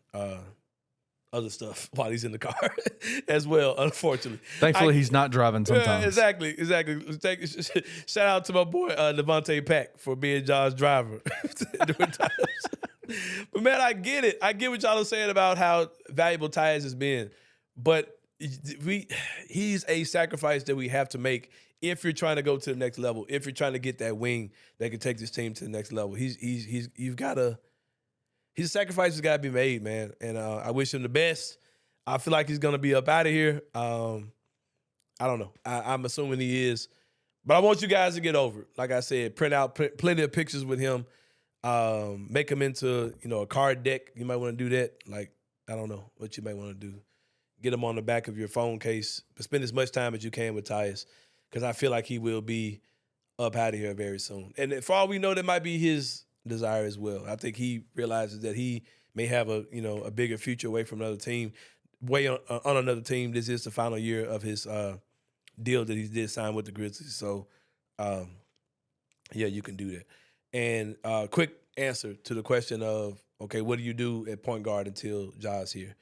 other stuff while he's in the car as well, unfortunately. Thankfully, he's not driving sometimes. Exactly. Shout out to my boy Devontae Pack for being Ja's driver. But, man, I get it. I get what y'all are saying about how valuable Tyus has been. But he's a sacrifice that we have to make if you're trying to go to the next level, if you're trying to get that wing that can take this team to the next level. He's a sacrifice that's got to be made, man. And I wish him the best. I feel like he's going to be up out of here. I don't know. I'm assuming he is. But I want you guys to get over it. Like I said, print out plenty of pictures with him. Make him into, a card deck. You might want to do that. Like, I don't know what you might want to do. Get him on the back of your phone case. But spend as much time as you can with Tyus because I feel like he will be up out of here very soon. And for all we know, that might be his desire as well. I think he realizes that he may have a bigger future away from another team, on another team. This is the final year of his deal that he did sign with the Grizzlies. So, yeah, you can do that. And quick answer to the question of, okay, what do you do at point guard until Ja's here?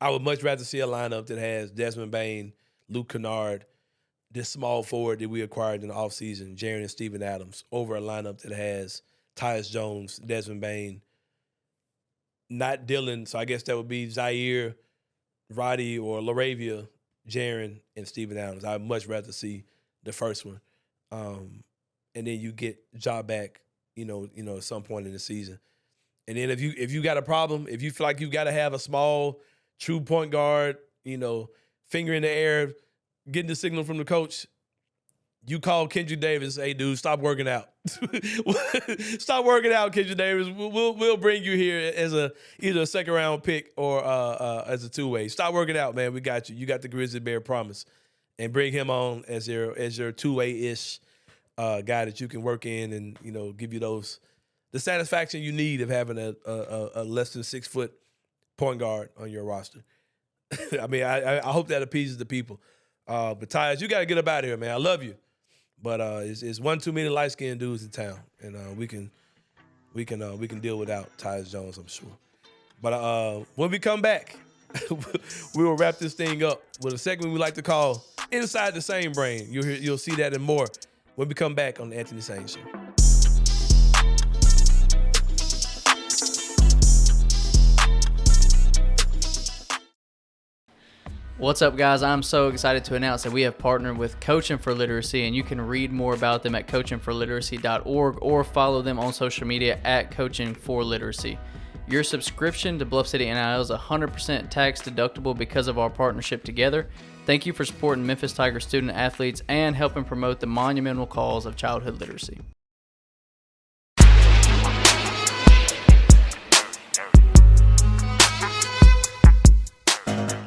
I would much rather see a lineup that has Desmond Bane, Luke Kennard, this small forward that we acquired in the offseason, Jaren and Steven Adams, over a lineup that has Tyus Jones, Desmond Bane, not Dylan. So I guess that would be Zaire, Roddy, or LaRavia, Jaren, and Steven Adams. I'd much rather see the first one. And then you get Ja back, at some point in the season. And then if you got a problem, if you feel like you got to have a small, true point guard, finger in the air, getting the signal from the coach, you call Kendrick Davis, hey, dude, stop working out. Stop working out, Kendrick Davis. We'll bring you here as either a second-round pick or as a two-way. Stop working out, man. We got you. You got the Grizzly Bear promise. And bring him on as your two-way-ish guy that you can work in and, give you the satisfaction you need of having a less than 6 foot point guard on your roster. I mean, I hope that appeases the people. But Tyus, you got to get up out of here, man. I love you. But it's one too many light-skinned dudes in town, and we can deal without Tyus Jones, I'm sure. But when we come back, we will wrap this thing up with a segment we like to call "Inside the Same Brain." You'll see that and more when we come back on the Anthony Sain Show. What's up, guys? I'm so excited to announce that we have partnered with Coaching for Literacy, and you can read more about them at coachingforliteracy.org or follow them on social media at Coaching for Literacy. Your subscription to Bluff City NIL is 100% tax deductible because of our partnership together. Thank you for supporting Memphis Tiger student athletes and helping promote the monumental cause of childhood literacy.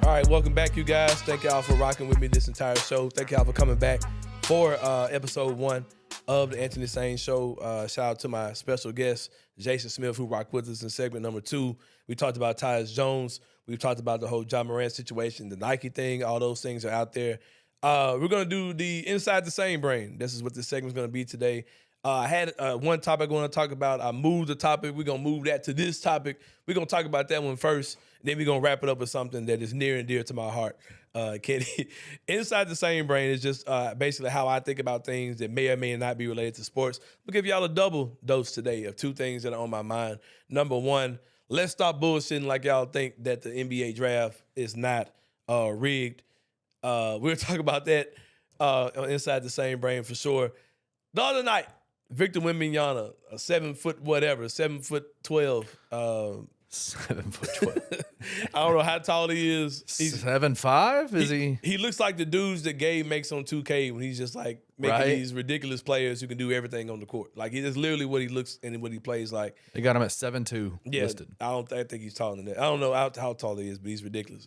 All right, welcome back, you guys. Thank y'all for rocking with me this entire show. Thank y'all for coming back for episode 1 of the Anthony Sain Show. Shout out to my special guest, Jason Smith, who rocked with us in segment number 2. We talked about Tyus Jones. We've talked about the whole Ja Morant situation, the Nike thing. All those things are out there. We're going to do the Inside the Same Brain. This is what this segment's going to be today. I had one topic I want to talk about. I moved the topic. We're going to move that to this topic. We're going to talk about that one first. Then we're going to wrap it up with something that is near and dear to my heart. Kenny, Inside the Same Brain is just basically how I think about things that may or may not be related to sports. We'll give y'all a double dose today of 2 things that are on my mind. Number 1, let's stop bullshitting like y'all think that the NBA draft is not rigged. We'll talk about that Inside the Same Brain for sure. The other night, Victor Wembanyama, a 7'12", 7'12". I don't know how tall he is. He's 7'5". Is he? He looks like the dudes that Gabe makes on 2K when he's just like making these ridiculous players who can do everything on the court. Like that's literally what he looks and what he plays like. They got him at 7'2" listed. I think he's taller than that. I don't know how tall he is, but he's ridiculous.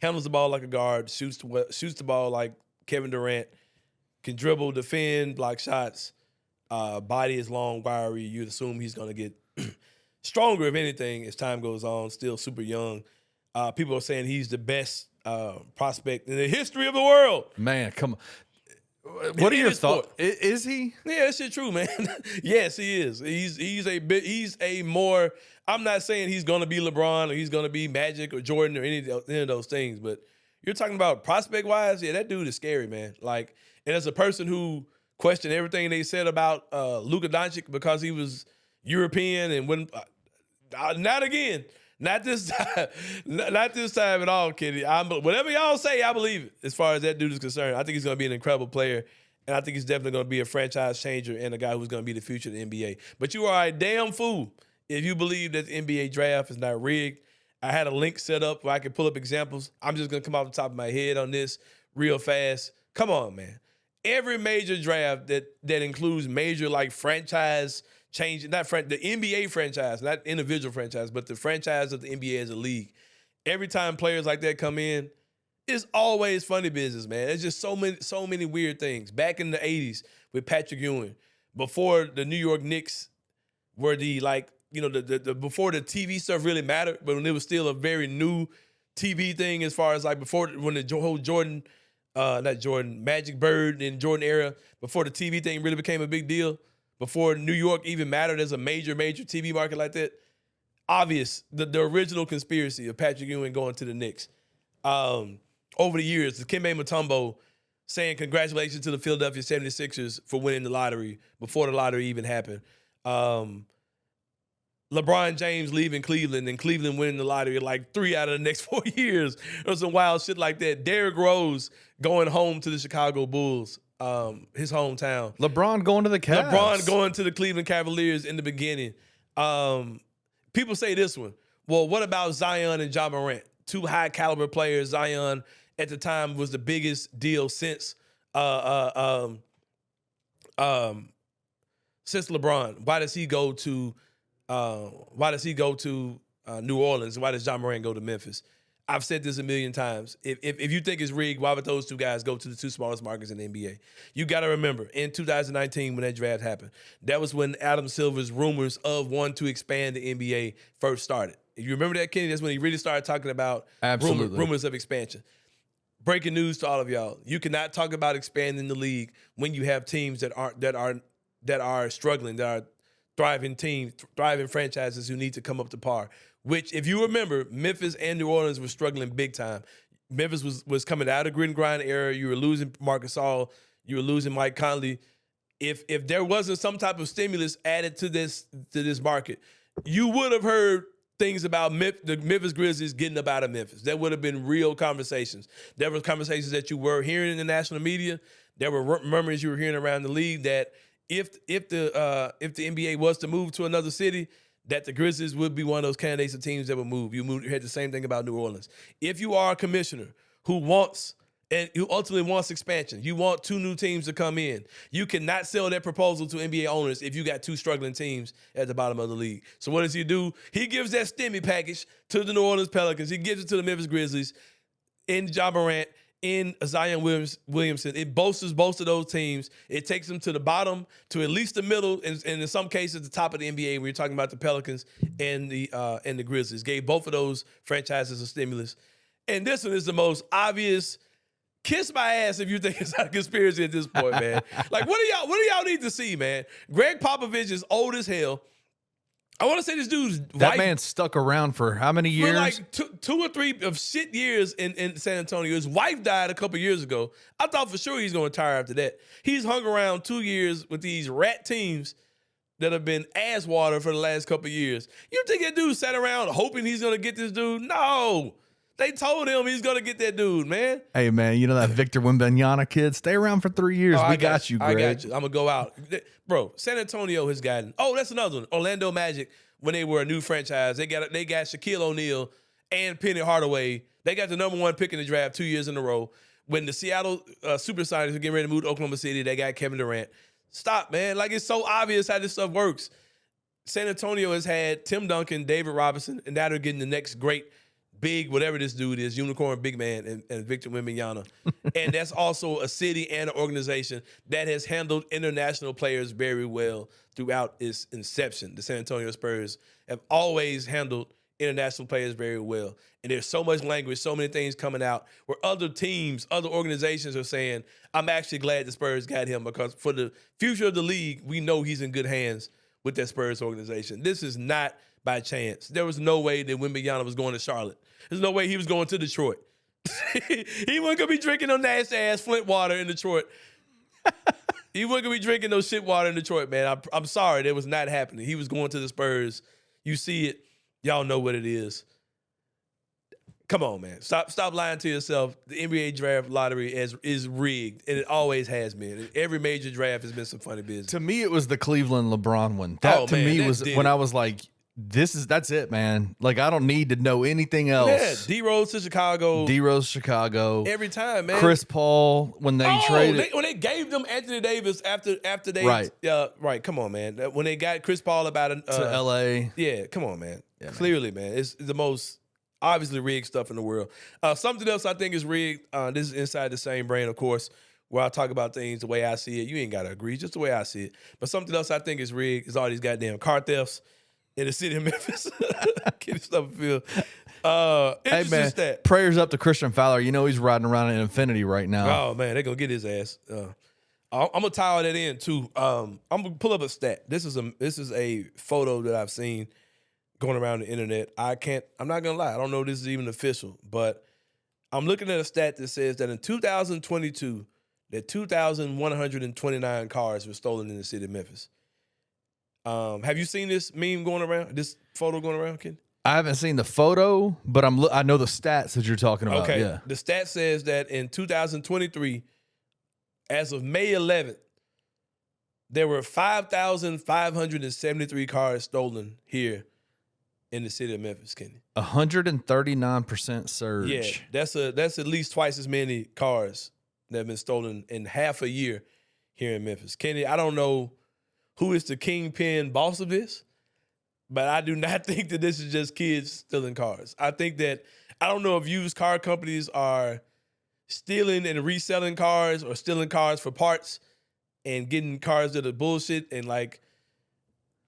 Handles the ball like a guard, shoots the ball like Kevin Durant, can dribble, defend, block shots. Body is long, wiry. You'd assume he's going to get stronger, if anything, as time goes on. Still super young. People are saying he's the best prospect in the history of the world. Man, come on. What are your thoughts? Is he? Yeah, that shit true, man. Yes, he is. He's a more. I'm not saying he's going to be LeBron or he's going to be Magic or Jordan or any of those things, but you're talking about prospect wise. Yeah, that dude is scary, man. Like, and as a person who questioned everything they said about Luka Doncic because he was European and when not again, not this time, not this time at all, Kitty. Whatever y'all say, I believe it. As far as that dude is concerned, I think he's going to be an incredible player, and I think he's definitely going to be a franchise changer and a guy who's going to be the future of the NBA. But you are a damn fool if you believe that the NBA draft is not rigged. I had a link set up where I could pull up examples. I'm just going to come off the top of my head on this real fast. Come on, man. Every major draft that includes major like franchise change, the NBA franchise, not individual franchise, but the franchise of the NBA as a league. Every time players like that come in, it's always funny business, man. It's just so many weird things. Back in the 80s with Patrick Ewing, before the New York Knicks were the the before the TV stuff really mattered, but when it was still a very new TV thing as far as like before when the whole Magic Bird and Jordan era, before the TV thing really became a big deal, before New York even mattered as a major TV market like that. Obvious, the original conspiracy of Patrick Ewing going to the Knicks. Over the years, the Kembe Mutombo saying congratulations to the Philadelphia 76ers for winning the lottery before the lottery even happened. LeBron James leaving Cleveland and Cleveland winning the lottery like 3 out of the next 4 years. Or some wild shit like that. Derrick Rose going home to the Chicago Bulls, his hometown. LeBron going to the Cavs. LeBron going to the Cleveland Cavaliers in the beginning. People say this one. Well, what about Zion and Ja Morant? 2 high caliber players. Zion at the time was the biggest deal since LeBron. Why does he go to New Orleans? Why does Ja Morant go to Memphis? I've said this a million times. If you think it's rigged, why would those 2 guys go to the 2 smallest markets in the NBA? You got to remember, in 2019 when that draft happened, that was when Adam Silver's rumors of wanting to expand the NBA first started. If you remember that, Kenny, that's when he really started talking about rumors of expansion. Breaking news to all of y'all: you cannot talk about expanding the league when you have teams that are struggling, that are thriving franchises who need to come up to par. Which, if you remember, Memphis and New Orleans were struggling big time. Memphis was coming out of grit and grind era. You were losing Marc Gasol. You were losing Mike Conley. If there wasn't some type of stimulus added to this market, you would have heard things about the Memphis Grizzlies getting up out of Memphis. There would have been real conversations. There were conversations that you were hearing in the national media. There were murmurs you were hearing around the league that if the NBA was to move to another city, that the Grizzlies would be one of those candidates of teams that would move. You heard the same thing about New Orleans. If you are a commissioner who ultimately wants expansion, you want 2 new teams to come in, you cannot sell that proposal to NBA owners if you got 2 struggling teams at the bottom of the league. So what does he do? He gives that stimmy package to the New Orleans Pelicans. He gives it to the Memphis Grizzlies in Ja Morant, in Zion Williamson. It bolsters both of those teams. It takes them to the bottom, to at least the middle, and in some cases the top of the NBA when you're talking about the Pelicans and the Grizzlies. Gave both of those franchises a stimulus. And this one is the most obvious. Kiss my ass if you think it's not a conspiracy at this point, man. Like, what do y'all need to see, man? Greg Popovich is old as hell. I want to say this dude's that man stuck around for how many years? For like 2 or 3 of shit years in San Antonio. His wife died a couple years ago. I thought for sure he's going to retire after that. He's hung around 2 years with these rat teams that have been ass water for the last couple years. You think that dude sat around hoping he's going to get this dude? No. They told him he's going to get that dude, man. Hey, man, you know that Victor Wembanyama kid? Stay around for 3 years. We got you, Greg. I got you. I'm going to go out. Bro, San Antonio has gotten... Oh, that's another one. Orlando Magic, when they were a new franchise, they got Shaquille O'Neal and Penny Hardaway. They got the number 1 pick in the draft 2 years in a row. When the Seattle Supersonics were getting ready to move to Oklahoma City, they got Kevin Durant. Stop, man. Like, it's so obvious how this stuff works. San Antonio has had Tim Duncan, David Robinson, and now they're getting the next great big, whatever this dude is, unicorn big man, and Victor Wembanyama. And that's also a city and an organization that has handled international players very well throughout its inception. The San Antonio Spurs have always handled international players very well. And there's so much language, so many things coming out where other teams, other organizations are saying, I'm actually glad the Spurs got him because for the future of the league, we know he's in good hands with that Spurs organization. This is not by chance. There was no way that Wembanyama was going to Charlotte. There's no way he was going to Detroit. He wasn't going to be drinking no nasty-ass Flint water in Detroit. He wasn't going to be drinking no shit water in Detroit, man. I'm sorry. That was not happening. He was going to the Spurs. You see it. Y'all know what it is. Come on, man. Stop lying to yourself. The NBA draft lottery is rigged, and it always has been. Every major draft has been some funny business. To me, it was the Cleveland LeBron one. That was when I was like, that's it, man. Like, I don't need to know anything else. Yeah, D-Rose to Chicago. Every time, man. Chris Paul, when they traded. When they gave them Anthony Davis after they. Right. Right. Come on, man. When they got Chris Paul about to L.A. Yeah, come on, man. Yeah, Clearly, man. It's the most obviously rigged stuff in the world. Something else I think is rigged. This is inside the same brain, of course. where I talk about things the way I see it. You ain't got to agree, just the way I see it. But something else I think is rigged is all these goddamn car thefts in the city of Memphis. Kenny Stubblefield. Hey, man, stat. prayers up to Christian Fowler. You know he's riding around in Infinity right now. Oh, man, they're going to get his ass. I'm going to tie all that in, too. I'm going to pull up a stat. This is a photo that I've seen going around the internet. I'm not going to lie. I don't know if this is even official, but I'm looking at a stat that says that in 2022, that 2,129 cars were stolen in the city of Memphis. Have you seen this meme going around? This photo going around, Ken? I haven't seen the photo, but I know the stats that you're talking about. Okay. Yeah. The stat says that in 2023, as of May 11th, there were 5,573 cars stolen here in the city of Memphis, Kenny. 139% surge. Yeah, that's at least twice as many cars that have been stolen in half a year here in Memphis. Kenny, I don't know who is the kingpin boss of this, but I do not think that this is just kids stealing cars. I don't know if used car companies are stealing and reselling cars or stealing cars for parts and getting cars that are bullshit and like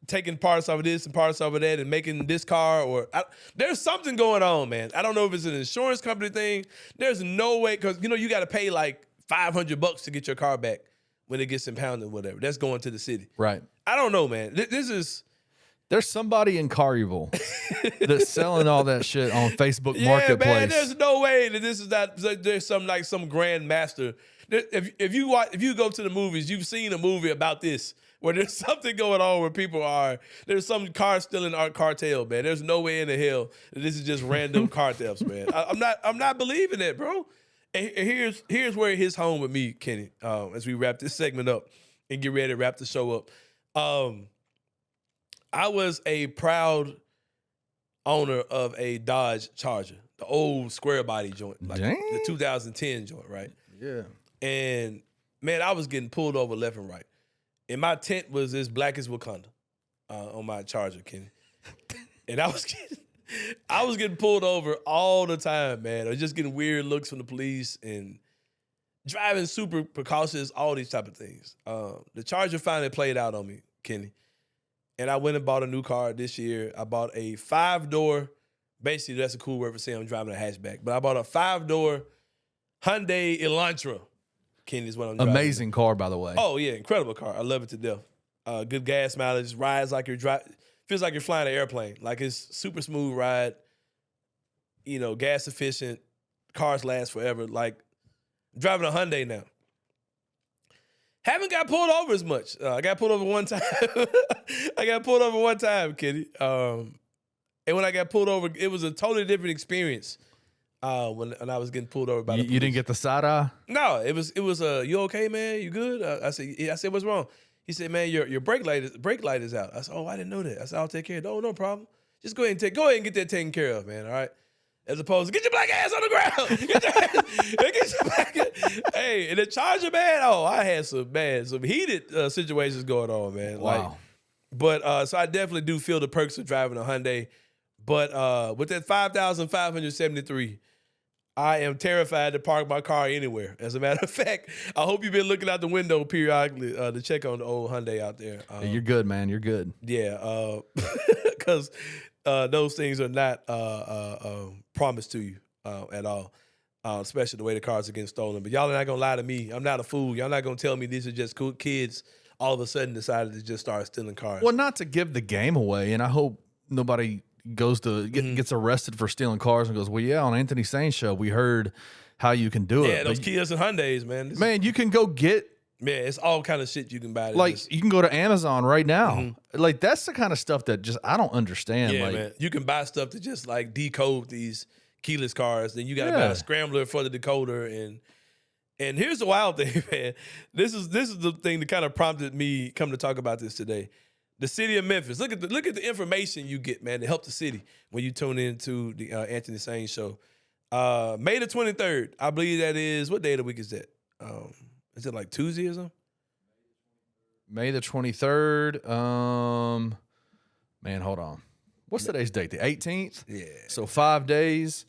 taking parts of this and parts of that and making this car there's something going on, man. I don't know if it's an insurance company thing. There's no way, because you got to pay like $500 to get your car back when it gets impounded or whatever. That's going to the city. Right. I don't know, man. There's somebody in Carnival that's selling all that shit on Facebook Marketplace. Man, there's no way that this is not. There's some grand master. If you go to the movies, you've seen a movie about this where there's something going on where there's some car stealing art cartel, man. There's no way in the hell that this is just random car thefts, man. I'm not believing it, bro. And here's where it hits home with me, Kenny, as we wrap this segment up and get ready to wrap the show up. I was a proud owner of a Dodge Charger, the old square body joint, like the 2010 joint, right? Yeah. And man, I was getting pulled over left and right. And my tent was as black as Wakanda on my Charger, Kenny. And I was getting pulled over all the time, man. I was just getting weird looks from the police and driving super precautious, all these type of things. The Charger finally played out on me, Kenny. And I went and bought a new car this year. I bought a 5-door, basically that's a cool word for saying I'm driving a hatchback, but I bought a 5-door Hyundai Elantra. Kenny is what I'm driving. Amazing car, by the way. Oh, yeah, incredible car. I love it to death. Good gas mileage, rides like feels like you're flying an airplane. Like it's super smooth ride, gas efficient, cars last forever. Like driving a Hyundai now. Haven't got pulled over as much. I got pulled over one time. Kenny. And when I got pulled over, it was a totally different experience when I was getting pulled over by the police. You didn't get the side eye? No, it was you okay, man? You good? I said, what's wrong? He said, man, your brake light is out. I said, oh, I didn't know that. I said, I'll take care of it. Oh, no problem. Just go ahead and get that taken care of, man. All right. As opposed to get your black ass on the ground. Hey, and the Charger, man. Oh, I had some heated situations going on, man. Wow. So I definitely do feel the perks of driving a Hyundai. But with that 5,573, I am terrified to park my car anywhere. As a matter of fact, I hope you've been looking out the window periodically to check on the old Hyundai out there. You're good, man. You're good. Yeah, because those things are not promised to you at all, especially the way the cars are getting stolen. But y'all are not going to lie to me. I'm not a fool. Y'all not going to tell me these are just cool kids all of a sudden decided to just start stealing cars. Well, not to give the game away, and I hope nobody goes to gets arrested for stealing cars and goes, well, yeah, on Anthony Sain's show, we heard how you can do it. Yeah, those Kias and Hyundais, man. Man, you can go get. Yeah, it's all kind of shit you can buy. You can go to Amazon right now. Mm-hmm. Like, that's the kind of stuff that just I don't understand. Yeah, man. You can buy stuff to just like decode these keyless cars. Then you got to buy a scrambler for the decoder. And here's the wild thing, man. This is the thing that kind of prompted me come to talk about this today. The city of Memphis. Look at the information you get, man, to help the city when you tune into the Anthony Sain show. May the 23rd, I believe that is. What day of the week is that? Is it like Tuesday or something? May the 23rd. Man, hold on. What's today's date? The 18th? Yeah. So 5 days.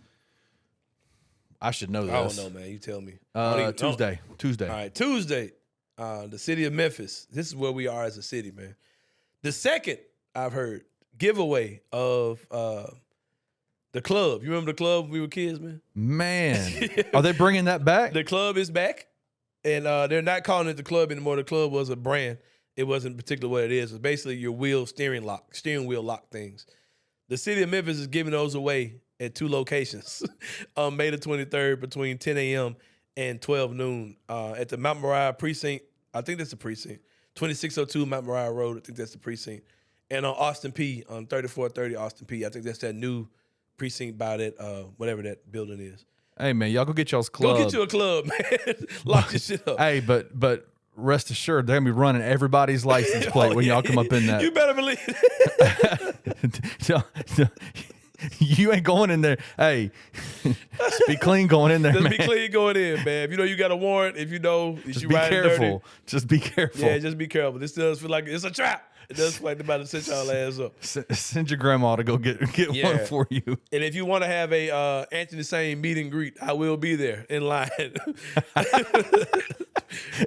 I should know this. I don't know, man. You tell me. Tuesday. All right, Tuesday. The city of Memphis. This is where we are as a city, man. The second, I've heard, giveaway of the club. You remember the club when we were kids, man? Man. Are they bringing that back? The club is back, and they're not calling it the club anymore. The club was a brand. It wasn't particularly what it is. It's basically your steering wheel lock things. The city of Memphis is giving those away at 2 locations on May the 23rd between 10 a.m. and 12 noon at the Mount Moriah precinct. I think that's the precinct. 2602 Mount Moriah Road. I think that's the precinct. And on Austin P, on 3430 Austin P. I think that's that new precinct by that, whatever that building is. Hey, man, y'all go get y'all's club. Go get you a club, man. Lock your shit up. Hey, but rest assured, they're going to be running everybody's license plate when y'all come up in that. You better believe it. You ain't going in there. Hey, just be clean going in there, Just man. be clean going in, man. If you know you got a warrant, if you know Just you be riding careful. dirty, Just be careful. yeah, just be careful. This does feel like it's a trap. It does feel like they're about to set y'all ass up. Send your grandma to go get Yeah. one for you. And if you want to have a Anthony Sain meet and greet, I will be there in line.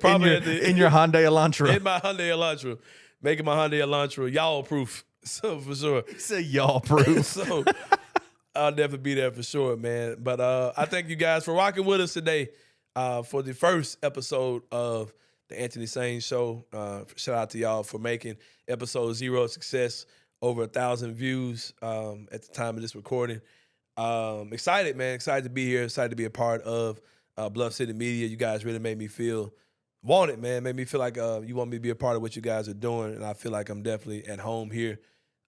Probably in your Hyundai Elantra. in my Hyundai Elantra, making my Hyundai Elantra y'all proof. So for sure. Say y'all proof. So I'll definitely be there for sure, man. But I thank you guys for rocking with us today for the first episode of the Anthony Sain Show. Shout out to y'all for making episode 0 a success, over 1,000 views at the time of this recording. Excited, man. Excited to be here. Excited to be a part of Bluff City Media. You guys really made me feel wanted, man. Made me feel like you want me to be a part of what you guys are doing, and I feel like I'm definitely at home here.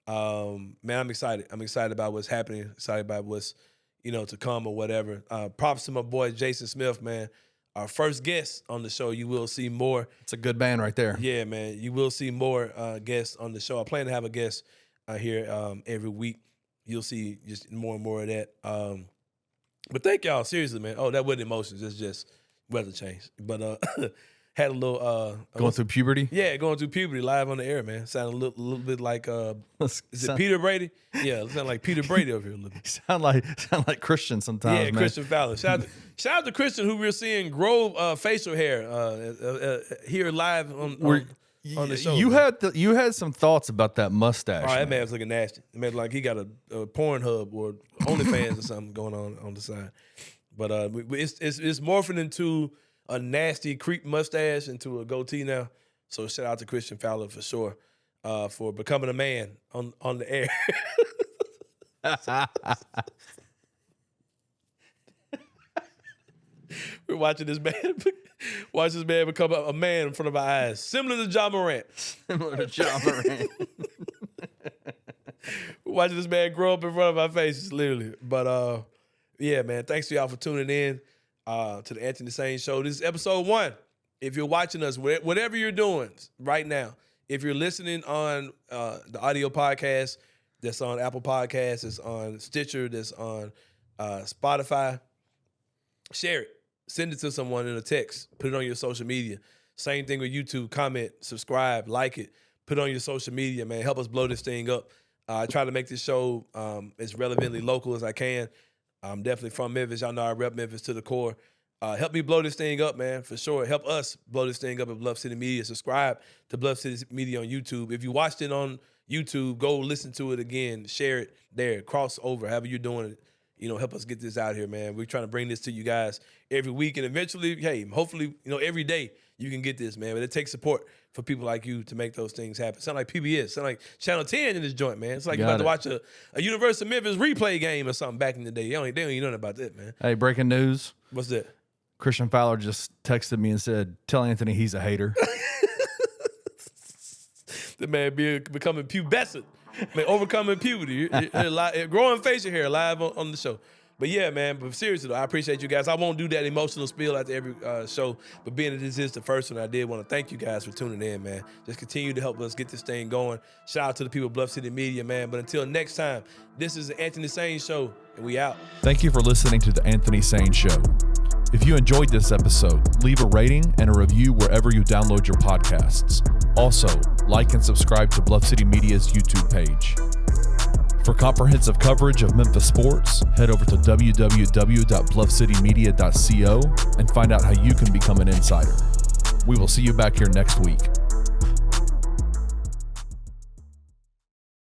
Man, I'm excited. I'm excited about what's happening. Excited about what's, to come or whatever. Props to my boy Jason Smith, man. Our first guest on the show. You will see more. It's a good band right there. Yeah, man. You will see more guests on the show. I plan to have a guest here every week. You'll see just more and more of that. But thank y'all, seriously, man. Oh, that wasn't emotions. It's just weather change. But had a little Going through puberty? yeah, going through puberty live on the air, man. Sounded a little bit like is it Peter Brady? Yeah, it sounded like Peter Brady over here a little bit. Sound like Christian sometimes, Yeah, man. Christian Fowler. Shout out to Christian, who we're seeing grow facial hair here live on the show. You had some thoughts about that mustache. Oh, that man's looking nasty. It man like he got a Pornhub or OnlyFans or something going on the side. But it's morphing into a nasty creep mustache into a goatee now. So shout out to Christian Fowler for sure for becoming a man on the air. We're watching this man become a man in front of our eyes, similar to Ja Morant. Similar to Ja Morant. We're watching this man grow up in front of our faces, literally. But yeah, man, thanks to y'all for tuning in to the Anthony Sain Show. This is episode 1. If you're watching us, whatever you're doing right now, if you're listening on the audio podcast, that's on Apple Podcasts, that's on Stitcher, that's on Spotify, share it. Send it to someone in a text. Put it on your social media. Same thing with YouTube. Comment, subscribe, like it. Put it on your social media, man. Help us blow this thing up. I try to make this show as relevantly local as I can. I'm definitely from Memphis. Y'all know I rep Memphis to the core. Help me blow this thing up, man, for sure. Help us blow this thing up at Bluff City Media. Subscribe to Bluff City Media on YouTube. If you watched it on YouTube, go listen to it again. Share it there. Cross over, however you're doing it. Help us get this out here, man. We're trying to bring this to you guys every week. And eventually, hey, hopefully, every day you can get this, man. But it takes support for people like you to make those things happen. Sound like PBS. Sound like Channel 10 in this joint, man. It's like you're about to watch a University of Memphis replay game or something back in the day. They don't even know about that, man. Hey, breaking news. What's that? Christian Fowler just texted me and said, tell Anthony he's a hater. The man becoming pubescent. Man, overcoming puberty. Growing facial hair live on the show. But yeah, man, but seriously though, I appreciate you guys. I won't do that emotional spiel after every show, but being that this is the first one, I did want to thank you guys for tuning in, man. Just continue to help us get this thing going. Shout out to the people of Bluff City Media, man. But until next time, this is the Anthony Sain Show, and we out. Thank you for listening to the Anthony Sain Show. If you enjoyed this episode, leave a rating and a review wherever you download your podcasts. Also, like and subscribe to Bluff City Media's YouTube page. For comprehensive coverage of Memphis sports, head over to www.bluffcitymedia.co and find out how you can become an insider. We will see you back here next week.